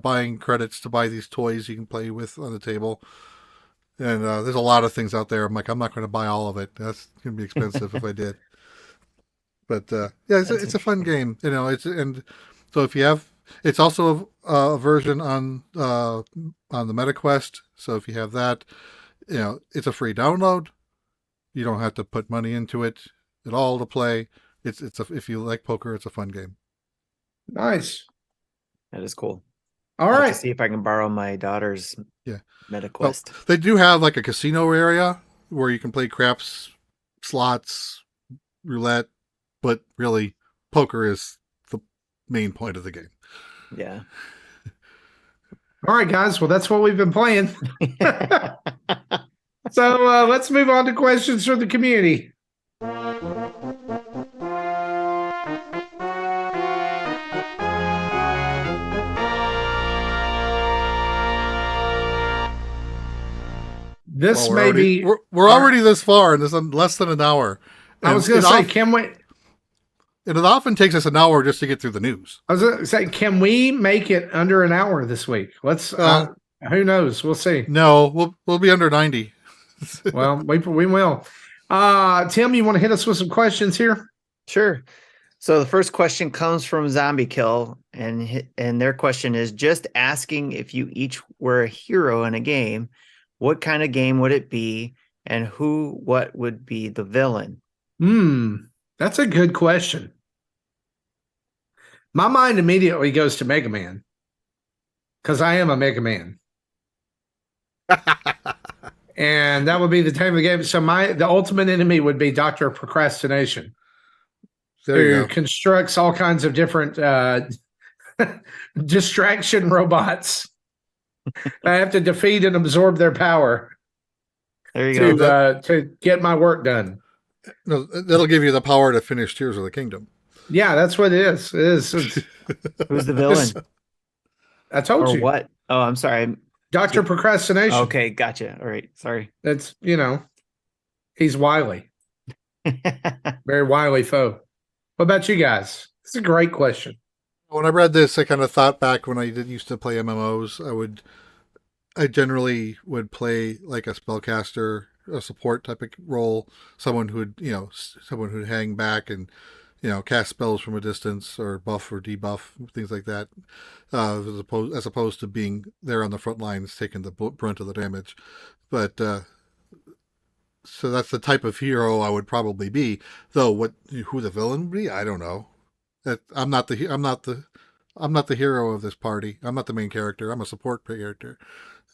buying credits to buy these toys you can play with on the table. And there's a lot of things out there. I'm like, I'm not going to buy all of it. That's going to be expensive if I did. But it's a fun game. So if you have, it's also a version on the MetaQuest. So if you have that, it's a free download. You don't have to put money into it at all to play. if you like poker, it's a fun game. Nice. That is cool. All I'll have right. to see if I can borrow my daughter's Well, MetaQuest. they do have like a casino area where you can play craps, slots, roulette, but really poker is the main point of the game. Yeah. All right, guys. Well, that's what we've been playing. So let's move on to questions from the community. This may be. We're already this far, and this is less than an hour. I was going to say, can we? And it often takes us an hour just to get through the news. I was going to say, can we make it under an hour this week? Let's. Who knows? We'll see. No, we'll be under 90. Well, we will. Tim, you want to hit us with some questions here? Sure. So the first question comes from Zombie Kill, and their question is just asking if you each were a hero in a game, what kind of game would it be, and what would be the villain? That's a good question. My mind immediately goes to Mega Man because I am a Mega Man. And that would be the time of the game. So the ultimate enemy would be Dr. Procrastination, who constructs all kinds of different distraction robots. I have to defeat and absorb their power. There you go. To get my work done. No, that'll give you the power to finish Tears of the Kingdom. Yeah, that's what it is. It is. Who's the villain? I told you. What? Oh, I'm sorry. Dr. Procrastination. Okay, gotcha. All right, sorry. That's, he's wily. Very wily foe. What about you guys? It's a great question. When I read this, I kind of thought back when I used to play MMOs. I generally would play like a spellcaster, a support type of role, someone who'd hang back and cast spells from a distance or buff or debuff, things like that, as opposed to being there on the front lines taking the brunt of the damage. But so that's the type of hero I would probably be. Though who the villain would be, I don't know. I'm not the hero of this party. I'm not the main character. I'm a support character.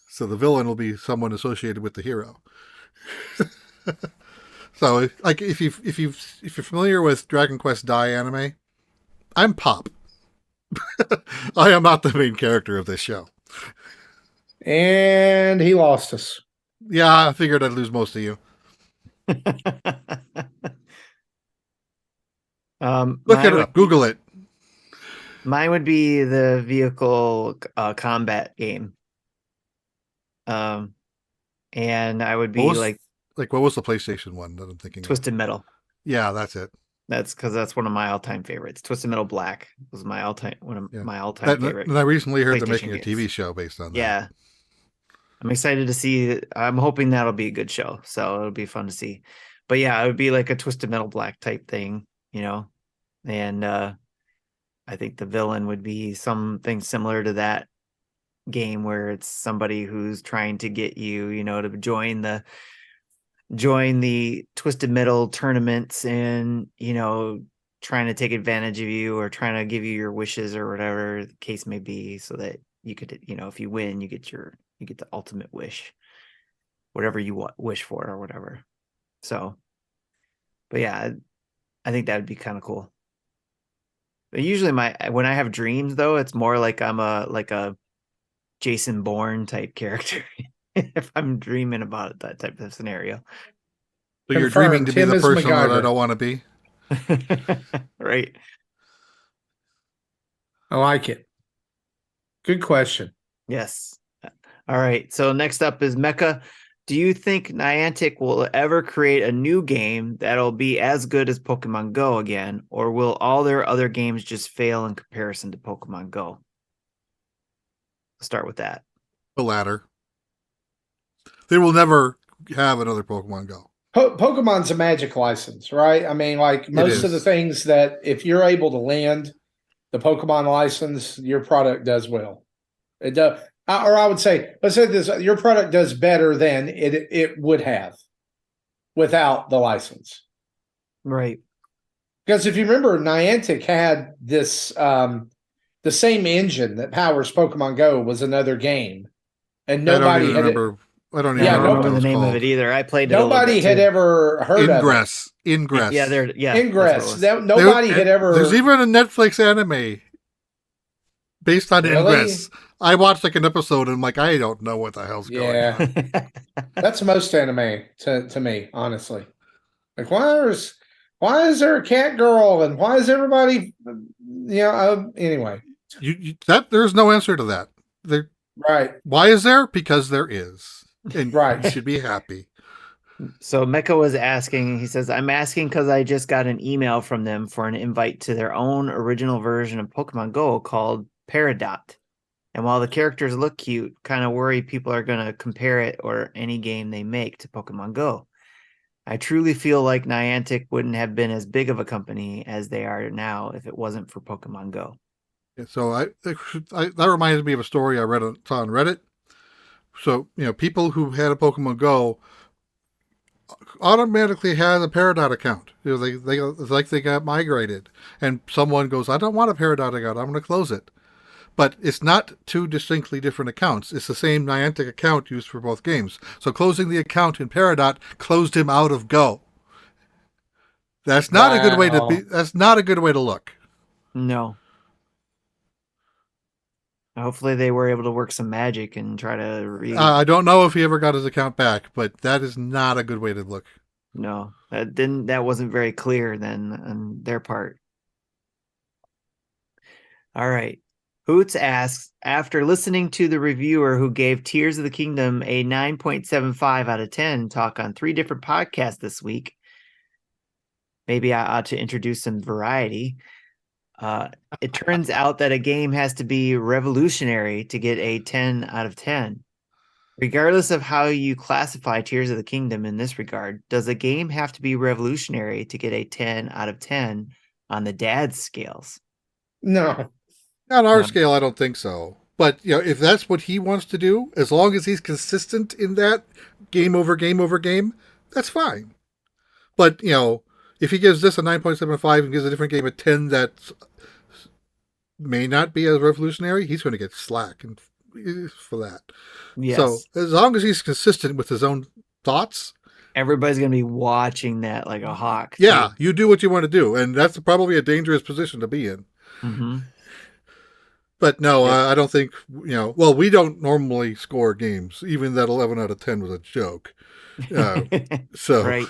So the villain will be someone associated with the hero. So, like, if you're familiar with Dragon Quest Dai anime, I'm Pop. I am not the main character of this show. And he lost us. Yeah, I figured I'd lose most of you. Look it up. Google it. Mine would be the vehicle combat game. And I would be what was the PlayStation one that I'm thinking Twisted Metal. Yeah, that's it. That's because that's one of my all-time favorites. Twisted Metal Black was my one of my all-time favorite. And I recently heard they're making a TV show based on that. Yeah. I'm excited to see. I'm hoping that'll be a good show. So it'll be fun to see. But yeah, it would be like a Twisted Metal Black type thing, and I think the villain would be something similar to that game where it's somebody who's trying to get you, to join the Twisted Metal tournaments and, trying to take advantage of you or trying to give you your wishes or whatever the case may be, so that you could, if you win, you get the ultimate wish, whatever you wish for or whatever. So, but yeah, I think that would be kind of cool. But usually when I have dreams though, it's more like I'm a Jason Bourne type character. If I'm dreaming about that type of scenario. So you're dreaming to be the person that I don't want to be? Right. I like it. Good question. Yes. All right. So next up is Mecha. Do you think Niantic will ever create a new game that'll be as good as Pokemon Go again, or will all their other games just fail in comparison to Pokemon Go? Let's start with that. The latter. They will never have another Pokemon Go. Pokemon's a magic license, right? I mean, like most of the things that if you're able to land the Pokemon license, your product does well. It does, or I would say, let's say this: your product does better than it would have without the license. Right. Because if you remember, Niantic had this the same engine that powers Pokemon Go was another game, and nobody had remember. I don't even Yeah, I don't remember remember what the it was name of called. it either. I played it. A little nobody bit had too. ever heard Ingress. of Ingress. Yeah, it. that's Ingress. what it was. Nobody had ever. There's even a Netflix anime based on Really? Ingress. I watched like an episode and I'm like, I don't know what the hell's going on. That's most anime to me, honestly. Like, why is there a cat girl and why is everybody, anyway. There's no answer to that. Right. Why is there? Because there is. And Right. you should be happy. So Mecha was asking, he says, I'm asking because I just got an email from them for an invite to their own original version of Pokemon Go called Peridot. And while the characters look cute, kind of worry people are going to compare it or any game they make to Pokemon Go. I truly feel like Niantic wouldn't have been as big of a company as they are now if it wasn't for Pokemon Go. So that reminds me of a story I saw on Reddit. So, people who had a Pokemon Go automatically had a Peridot account. It's like they got migrated. And someone goes, I don't want a Peridot account. I'm going to close it. But it's not two distinctly different accounts. It's the same Niantic account used for both games. So closing the account in Peridot closed him out of Go. That's not a good way to be. That's not a good way to look. No. Hopefully they were able to work some magic and try to I don't know if he ever got his account back, but that is not a good way to look. No, that wasn't very clear then on their part. All right. Hoots asks, after listening to the reviewer who gave Tears of the Kingdom a 9.75 out of 10 talk on 3 different podcasts this week, maybe I ought to introduce some variety. It turns out that a game has to be revolutionary to get a 10 out of 10. Regardless of how you classify Tears of the Kingdom in this regard, does a game have to be revolutionary to get a 10 out of 10 on the dad's scales? No. On our scale, I don't think so. But, if that's what he wants to do, as long as he's consistent in that game over game, that's fine. But, if he gives this a 9.75 and gives a different game a 10 that may not be as revolutionary, he's going to get slack for that. Yes. So as long as he's consistent with his own thoughts, everybody's going to be watching that like a hawk. Yeah, you do what you want to do, and that's probably a dangerous position to be in. Mm-hmm. But no, I don't think, well, we don't normally score games. Even that 11 out of 10 was a joke. So, right.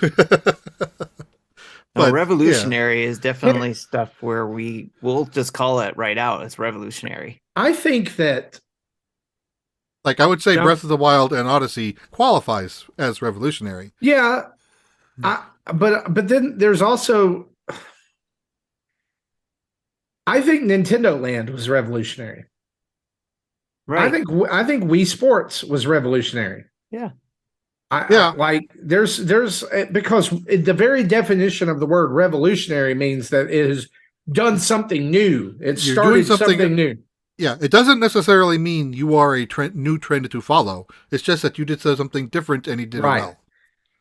But revolutionary is definitely stuff where we'll just call it right out. It's revolutionary. I think that, like, I would say Breath of the Wild and Odyssey qualifies as revolutionary. Yeah, but then there's also, I think Nintendo Land was revolutionary. Right. I think Wii Sports was revolutionary. Yeah. There's because the very definition of the word revolutionary means that it has done something new. It started something new. Yeah, it doesn't necessarily mean you are a new trend to follow. It's just that you did something different and he did it well.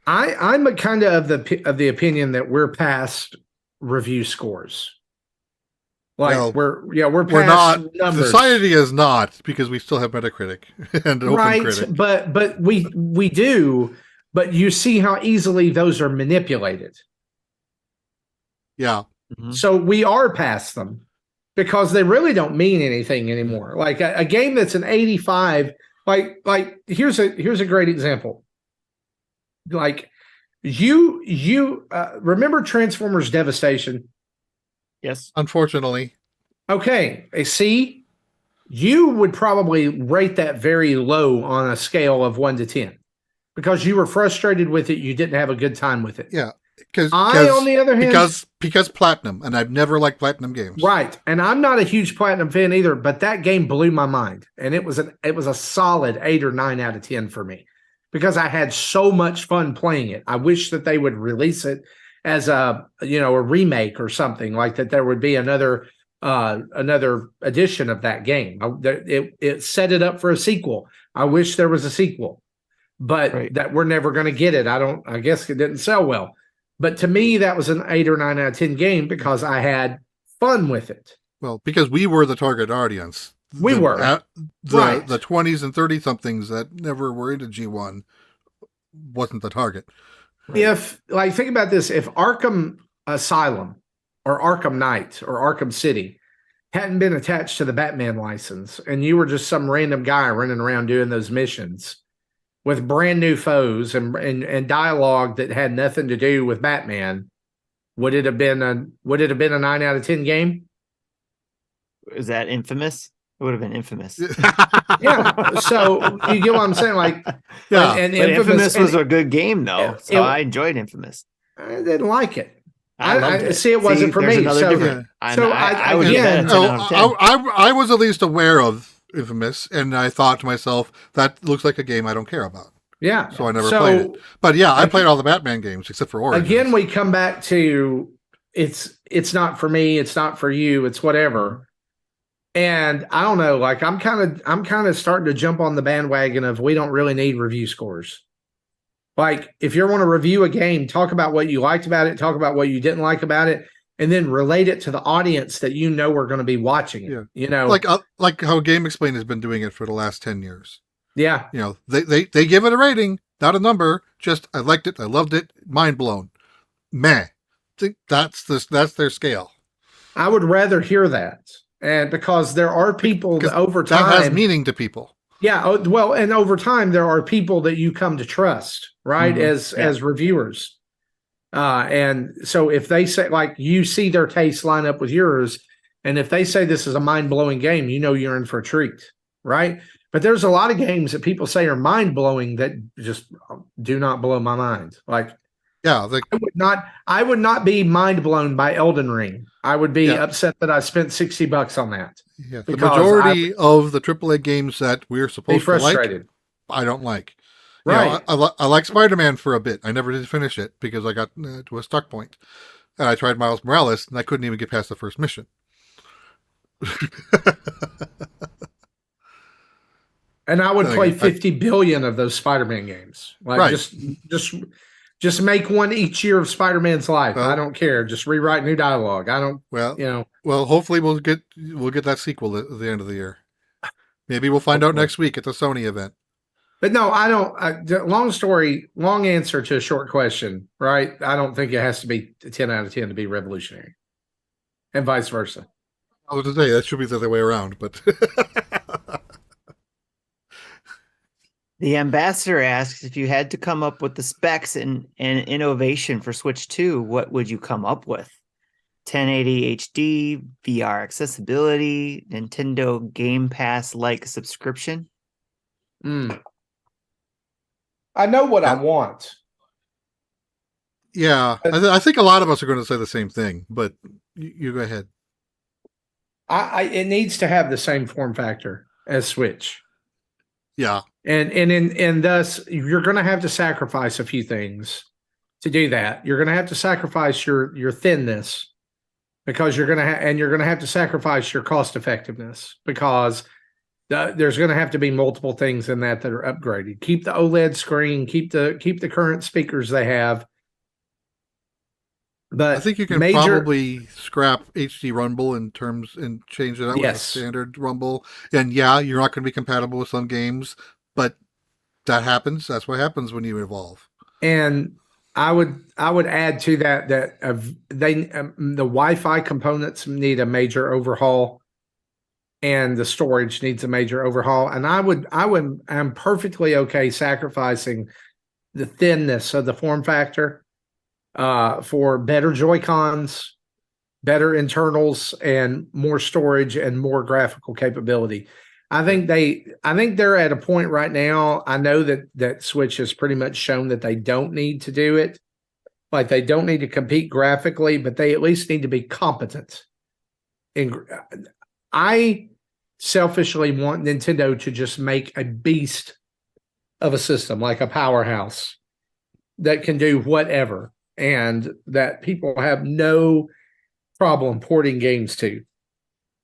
I'm a kind of the opinion that we're past review scores. We're past not. Numbers. Society is not, because we still have Metacritic and OpenCritic. But we do. But you see how easily those are manipulated. Yeah. Mm-hmm. So we are past them because they really don't mean anything anymore. Like a game that's an 85. Like here's a great example. Like you remember Transformers Devastation? Yes. Unfortunately. Okay. See, you would probably rate that very low on a scale of 1 to 10 because you were frustrated with it. You didn't have a good time with it. Yeah. On the other hand, because Platinum, and I've never liked Platinum games. Right. And I'm not a huge Platinum fan either, but that game blew my mind. And it was a solid 8 or 9 out of 10 for me because I had so much fun playing it. I wish that they would release it as a remake or something like that. There would be another edition of that game. It set it up for a sequel. I wish there was a sequel, but that we're never going to get it. I guess it didn't sell well, But to me, that was an 8 or 9 out of 10 game because I had fun with it. Well, because we were the target audience. We were. Right. The 20s and 30 somethings that never were into G1 wasn't the target. If, like, think about this, if Arkham Asylum or Arkham Knight or Arkham City hadn't been attached to the Batman license and you were just some random guy running around doing those missions with brand new foes and dialogue that had nothing to do with Batman, would it have been a 9 out of 10 game? Is that Infamous? It would have been Infamous. Yeah. So you get what I'm saying? Like, Yeah. and But Infamous was a good game, though. So I enjoyed Infamous. I didn't like it. I loved it. See, it wasn't for me. Another So, different. so I would give that a 10 out of 10. I was at least aware of Infamous, and I thought to myself, that looks like a game I don't care about. Yeah. So I never played it. But yeah, I played all the Batman games except for Origins. Again, we come back to it's not for me, it's not for you, it's whatever. And I don't know, like I'm kind of starting to jump on the bandwagon of we don't really need review scores. Like if you want to review a game, talk about what you liked about it, talk about what you didn't like about it, and then relate it to the audience that you know are going to be watching it. Yeah. You know, like how Game Explain has been doing it for the last 10 years. Yeah. You know, they give it a rating, not a number, just I liked it, I loved it, mind blown. Meh. Think that's their scale. I would rather hear that. And because there are people that over time that has meaning to people. Yeah, well, and over time there are people that you come to trust, right? Mm-hmm. As reviewers. And so if they say, like, you see their tastes line up with yours, and if they say this is a mind-blowing game, you know you're in for a treat, right? But there's a lot of games that people say are mind-blowing that just do not blow my mind. Like, yeah, I would not be mind blown by Elden Ring. I would be upset that I spent $60 on that. Yeah, the majority of the AAA games that we're supposed to like, I don't like. Right. You know, I like Spider-Man for a bit. I never did finish it because I got to a stuck point. And I tried Miles Morales, and I couldn't even get past the first mission. And I would play 50 billion of those Spider-Man games. Like just make one each year of Spider-Man's life. I don't care. Just rewrite new dialogue. I don't. Well, hopefully we'll get that sequel at the end of the year. Maybe we'll find out next week at the Sony event. But no, I don't. Long answer to a short question, right? I don't think it has to be a 10 out of 10 to be revolutionary, and vice versa. I was going to say that should be the other way around, but. The ambassador asks, if you had to come up with the specs and innovation for Switch 2, what would you come up with? 1080 HD, VR accessibility, Nintendo Game Pass-like subscription? I know what I want. Yeah, I think a lot of us are going to say the same thing, but you go ahead. It needs to have the same form factor as Switch. Yeah. And thus you're going to have to sacrifice a few things to do that. You're going to have to sacrifice your thinness because you're going to have to sacrifice your cost effectiveness because there's going to have to be multiple things in that are upgraded. Keep the OLED screen, keep the current speakers they have. But I think you can probably scrap HD Rumble and change it out with a standard Rumble. And yeah, you're not going to be compatible with some games, but that happens. That's what happens when you evolve. And I would add to that the Wi-Fi components need a major overhaul, and the storage needs a major overhaul. And I'm perfectly okay sacrificing the thinness of the form factor for better Joy-Cons, better internals, and more storage and more graphical capability. I think they're at a point right now. I know that Switch has pretty much shown that they don't need to do it. Like they don't need to compete graphically, but they at least need to be competent. And I selfishly want Nintendo to just make a beast of a system, like a powerhouse that can do whatever, and that people have no problem porting games to.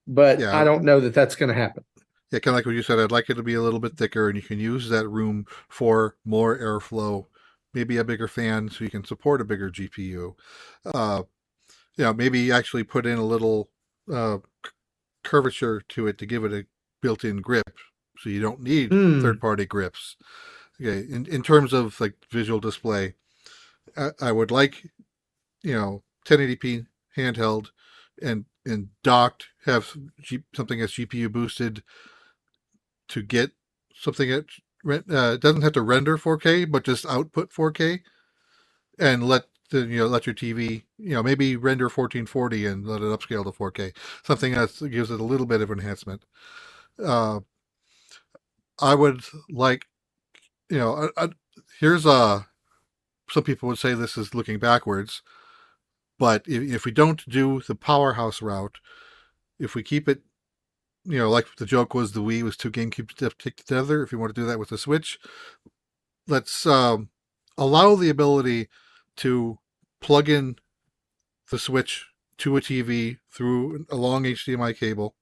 But I don't know that that's going to happen. Yeah, kind of like what you said. I'd like it to be a little bit thicker, and you can use that room for more airflow maybe a bigger fan so you can support a bigger GPU. Maybe actually put in a little curvature to it to give it a built-in grip, so you don't need third-party grips. Okay, in terms of like visual display, I would like 1080p handheld and docked, have something that's GPU boosted to get something that doesn't have to render 4K but just output 4K, and let let your TV maybe render 1440 and let it upscale to 4K, something that gives it a little bit of enhancement. I would like here's some people would say this is looking backwards, but if we don't do the powerhouse route, if we keep it, like the joke was, the Wii was two GameCubes together. If you want to do that with the Switch, let's allow the ability to plug in the Switch to a TV through a long HDMI cable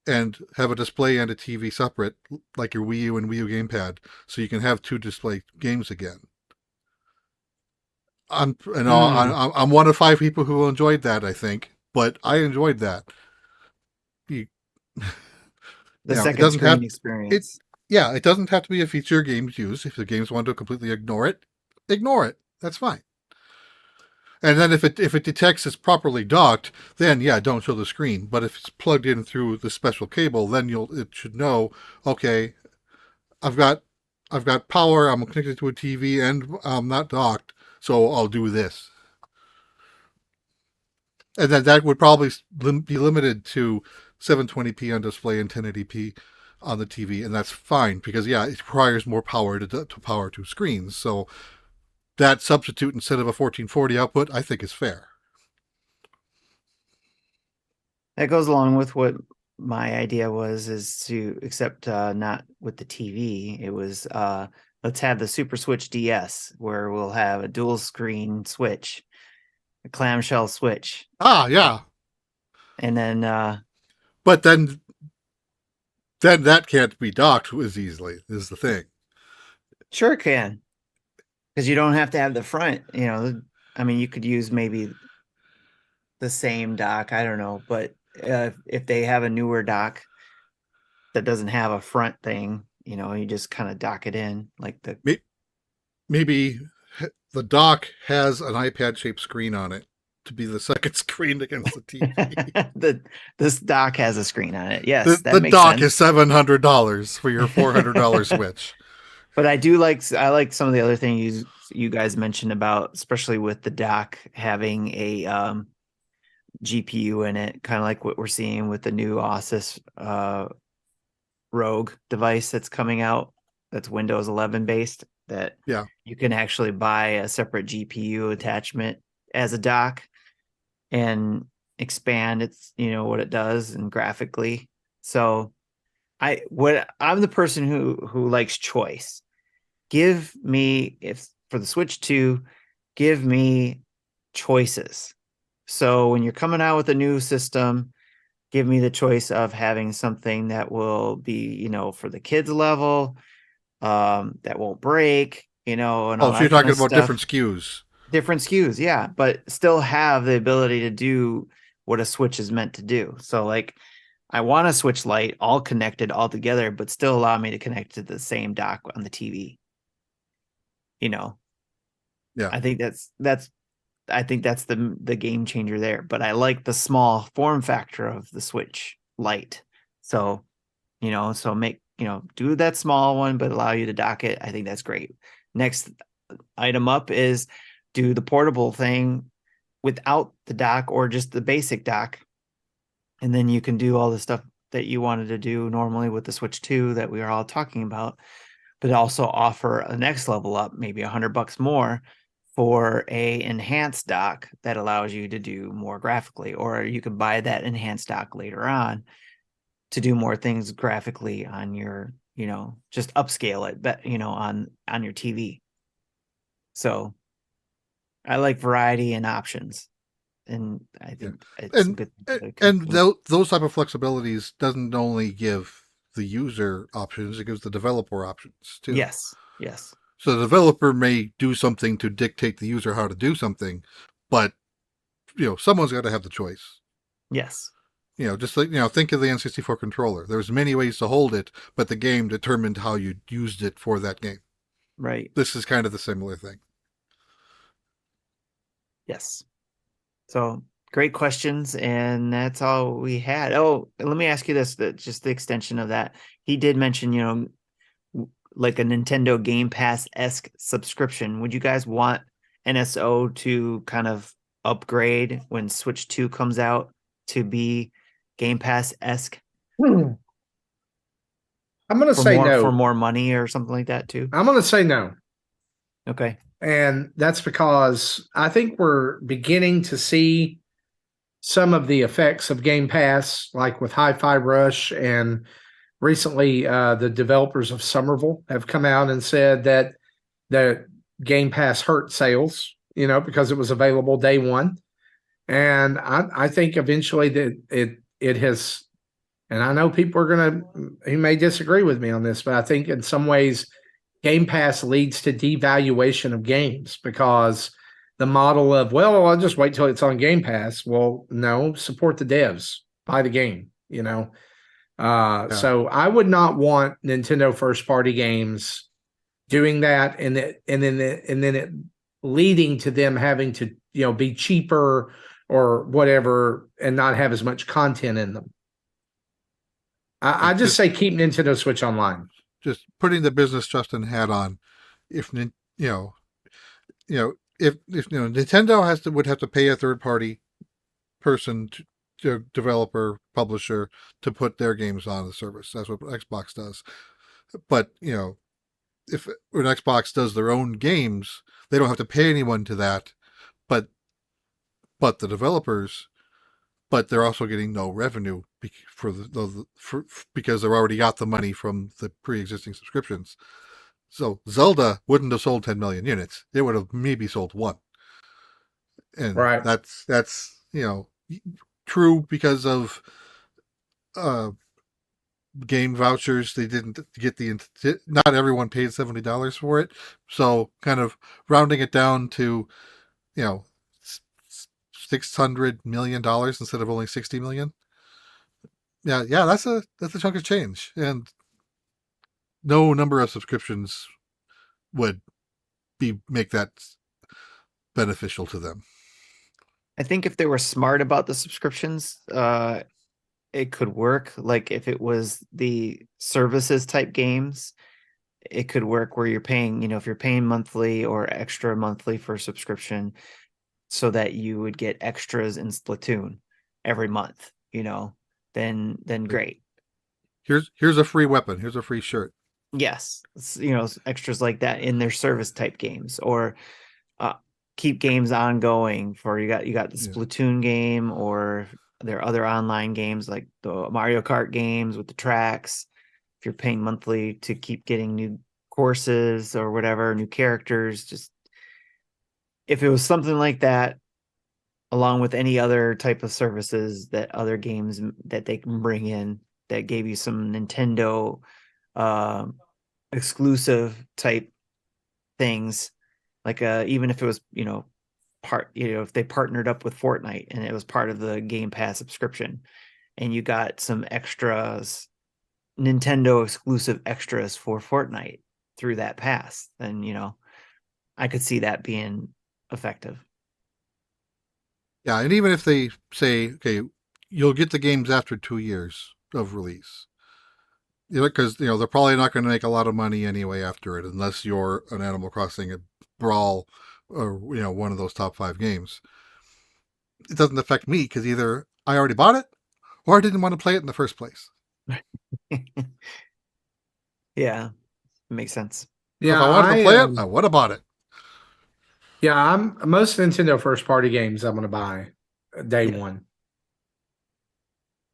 and have a display and a TV separate, like your Wii U and Wii U gamepad, so you can have two display games again. I'm one of 5 people who enjoyed that, I think, but I enjoyed that. The second screen experience. It doesn't have to be a feature games use. If the games want to completely ignore it. That's fine. And then if it detects it's properly docked, then don't show the screen. But if it's plugged in through the special cable, then it should know, okay, I've got power, I'm connected to a TV, and I'm not docked, so I'll do this. And then that would probably be limited to 720p on display and 1080p on the TV, and that's fine because it requires more power to power 2 screens. So that substitute instead of a 1440 output, I think, is fair. That goes along with what my idea was, is to accept not with the TV. It was let's have the Super Switch DS, where we'll have a dual screen Switch, a clamshell Switch. Yeah. And then but then that can't be docked as easily, is the thing. Sure it can. Because you don't have to have the front, I mean, you could use maybe the same dock, I don't know, but if they have a newer dock that doesn't have a front thing, you just kind of dock it in like the... Maybe the dock has an iPad-shaped screen on it to be the second screen against the TV. This dock has a screen on it. Yes, the dock is $700 for your $400 Switch. But I like some of the other things you guys mentioned about, especially with the dock having a GPU in it, kind of like what we're seeing with the new Asus Rogue device that's coming out, that's Windows 11 based, that you can actually buy a separate GPU attachment as a dock and expand its, what it does and graphically. So I'm the person who likes choice. Give me, if for the Switch 2, give me choices. So when you're coming out with a new system, give me the choice of having something that will be, for the kids level, that won't break, and all so you're talking about different SKUs. Different SKUs, yeah, but still have the ability to do what a Switch is meant to do. So like, I want a Switch Lite all connected all together, but still allow me to connect to the same dock on the TV. Yeah. I think that's the game changer there. But I like the small form factor of the Switch Lite. So, so make, do that small one, but allow you to dock it. I think that's great. Next item up is do the portable thing without the dock or just the basic dock. And then you can do all the stuff that you wanted to do normally with the Switch 2 that we are all talking about, but also offer a next level up, maybe $100 more for a enhanced dock that allows you to do more graphically, or you could buy that enhanced dock later on to do more things graphically on your, just upscale it, but on your TV. So I like variety and options. And I think it's good. And those type of flexibilities doesn't only give the user options, it gives the developer options too. Yes. So the developer may do something to dictate the user how to do something, but someone's got to have the choice. Yes. Just like, think of the N64 controller. There's many ways to hold it, but the game determined how you used it for that game. Right. This is kind of the similar thing. Yes. So great questions, and that's all we had. Oh, let me ask you this, just the extension of that. He did mention, like a Nintendo Game Pass-esque subscription. Would you guys want NSO to kind of upgrade when Switch 2 comes out to be Game Pass-esque I'm going to say no. for more money or something like that too? I'm going to say no. Okay. And that's because I think we're beginning to see some of the effects of Game Pass, like with Hi-Fi Rush, and recently the developers of Somerville have come out and said that the Game Pass hurt sales, because it was available day one. And I think eventually that it has, and I know people are he may disagree with me on this, but I think in some ways Game Pass leads to devaluation of games, because the model of, well, I'll just wait till it's on Game Pass. Well, no, support the devs, buy the game, So I would not want Nintendo first party games doing that, and then it leading to them having to, be cheaper or whatever and not have as much content in them. I just say keep Nintendo Switch Online. Just putting the business Justin hat on. If Nintendo would have to pay a third party person, to developer, publisher, to put their games on the service. That's what Xbox does. But if when Xbox does their own games, they don't have to pay anyone to that. But the developers, but they're also getting no revenue because they've already got the money from the pre-existing subscriptions. So Zelda wouldn't have sold 10 million units. It would have maybe sold one. And right. That's true because of game vouchers. They didn't get not everyone paid $70 for it. So kind of rounding it down to, $600 million instead of only 60 million. Yeah, that's a chunk of change, and no number of subscriptions would make that beneficial to them. I think if they were smart about the subscriptions, it could work. Like if it was the services type games, it could work where you're paying, if you're paying monthly or extra monthly for subscription, so that you would get extras in Splatoon every month, then great. Here's a free weapon. Here's a free shirt. Yes. Extras like that in their service type games, or keep games ongoing for you got the Splatoon game, or there are other online games like the Mario Kart games with the tracks. If you're paying monthly to keep getting new courses or whatever, new characters, just if it was something like that, along with any other type of services that other games that they can bring in that gave you some Nintendo exclusive type things, like even if it was if they partnered up with Fortnite and it was part of the Game Pass subscription, and you got some extras, Nintendo exclusive extras for Fortnite through that pass, then I could see that being effective. Yeah, and even if they say, okay, you'll get the games after 2 years of release, because they're probably not going to make a lot of money anyway after it, unless you're an Animal Crossing, a Brawl, or one of those top 5 games. It doesn't affect me because either I already bought it or I didn't want to play it in the first place. Yeah, makes sense. Yeah, if I wanted to play it, I would have bought it. Yeah, most Nintendo first party games I'm going to buy day one.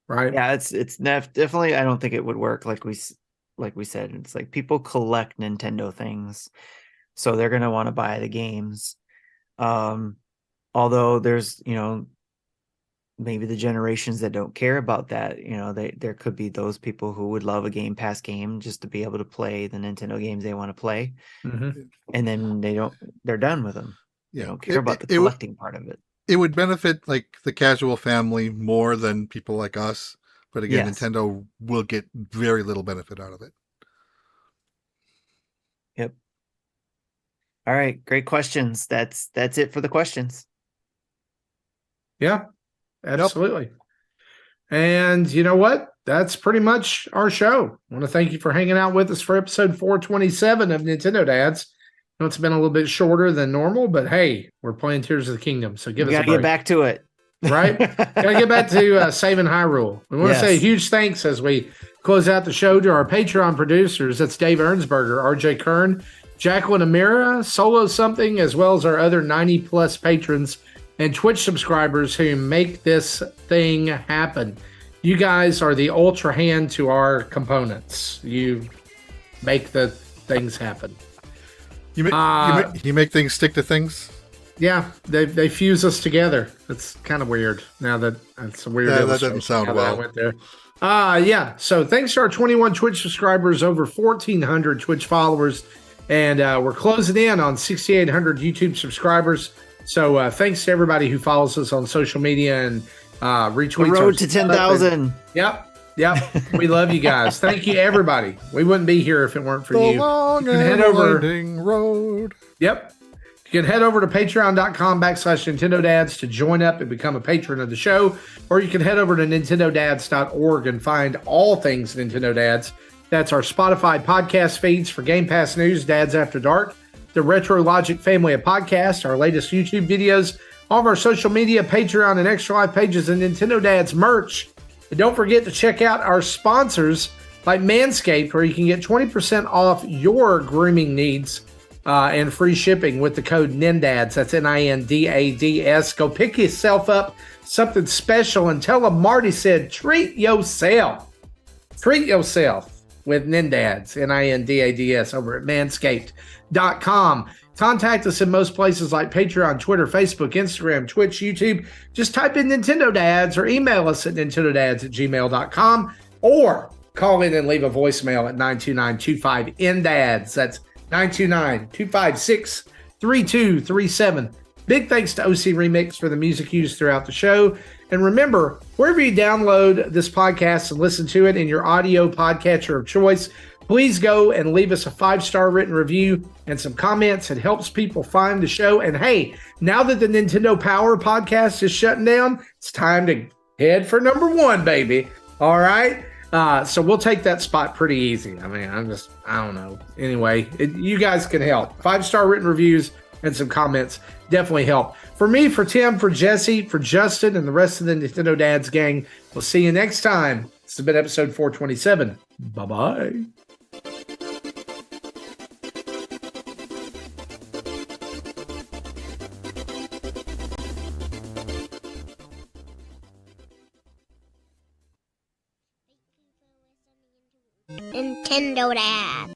Right? Yeah, it's definitely. I don't think it would work like we said. It's like people collect Nintendo things, so they're gonna want to buy the games. Although there's maybe the generations that don't care about that, there could be those people who would love a Game Pass game just to be able to play the Nintendo games they want to play. Mm-hmm. And then they're done with them. Yeah. They don't care about the collecting part of it. It would benefit like the casual family more than people like us. But again, Yes. Nintendo will get very little benefit out of it. Yep. All right. Great questions. That's it for the questions. Yeah, absolutely. Yep. And you know what? That's pretty much our show. I want to thank you for hanging out with us for episode 427 of Nintendo Dads. I know it's been a little bit shorter than normal, but hey, we're playing Tears of the Kingdom, so give us a break. Gotta get back to it. Right? Gotta get back to Saving Hyrule. We want to say a huge thanks as we close out the show to our Patreon producers. That's Dave Ernsberger, RJ Kern, Jacqueline Amira, Solo Something, as well as our other 90-plus patrons and Twitch subscribers who make this thing happen. You guys are the ultra hand to our components. You make the things happen. You make things stick to things? Yeah, they fuse us together. It's kind of weird. Now that's a weird. Yeah, that doesn't sound well. I went there. Yeah. So thanks to our 21 Twitch subscribers, over 1,400 Twitch followers, and we're closing in on 6,800 YouTube subscribers. So thanks to everybody who follows us on social media and retweets. The road to 10,000. Yep. We love you guys. Thank you, everybody. We wouldn't be here if it weren't for you. Long and head over. winding road. Yep. You can head over to patreon.com/Nintendo Dads to join up and become a patron of the show, or you can head over to nintendodads.org and find all things Nintendo Dads. That's our Spotify podcast feeds for Game Pass news, Dads After Dark, the Retro Logic family of podcasts, our latest YouTube videos, all of our social media, Patreon, and Extra Life pages, and Nintendo Dads merch. And don't forget to check out our sponsors like Manscaped, where you can get 20% off your grooming needs and free shipping with the code NINDADS. That's NINDADS. Go pick yourself up something special and tell them Marty said treat yourself. Treat yourself with NINDADS, NINDADS, over at manscaped.com. Contact us in most places like Patreon, Twitter, Facebook, Instagram, Twitch, YouTube. Just type in Nintendo Dads or email us at nintendodads@gmail.com or call in and leave a voicemail at 929-25-NDADS. That's 929-256-3237. Big thanks to OC Remix for the music used throughout the show. And remember, wherever you download this podcast and listen to it in your audio podcatcher of choice, please go and leave us a 5-star written review and some comments. It helps people find the show. And hey, now that the Nintendo Power podcast is shutting down, it's time to head for number 1, baby. All right? So we'll take that spot pretty easy. I mean, I don't know. Anyway, you guys can help. 5-star written reviews and some comments definitely help. For me, for Tim, for Jesse, for Justin, and the rest of the Nintendo Dads gang, we'll see you next time. This has been episode 427. Bye-bye. Nintendo Dads.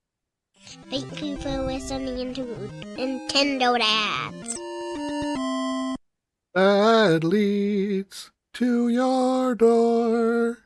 Thank you for listening to Nintendo Dads. That leads to your door.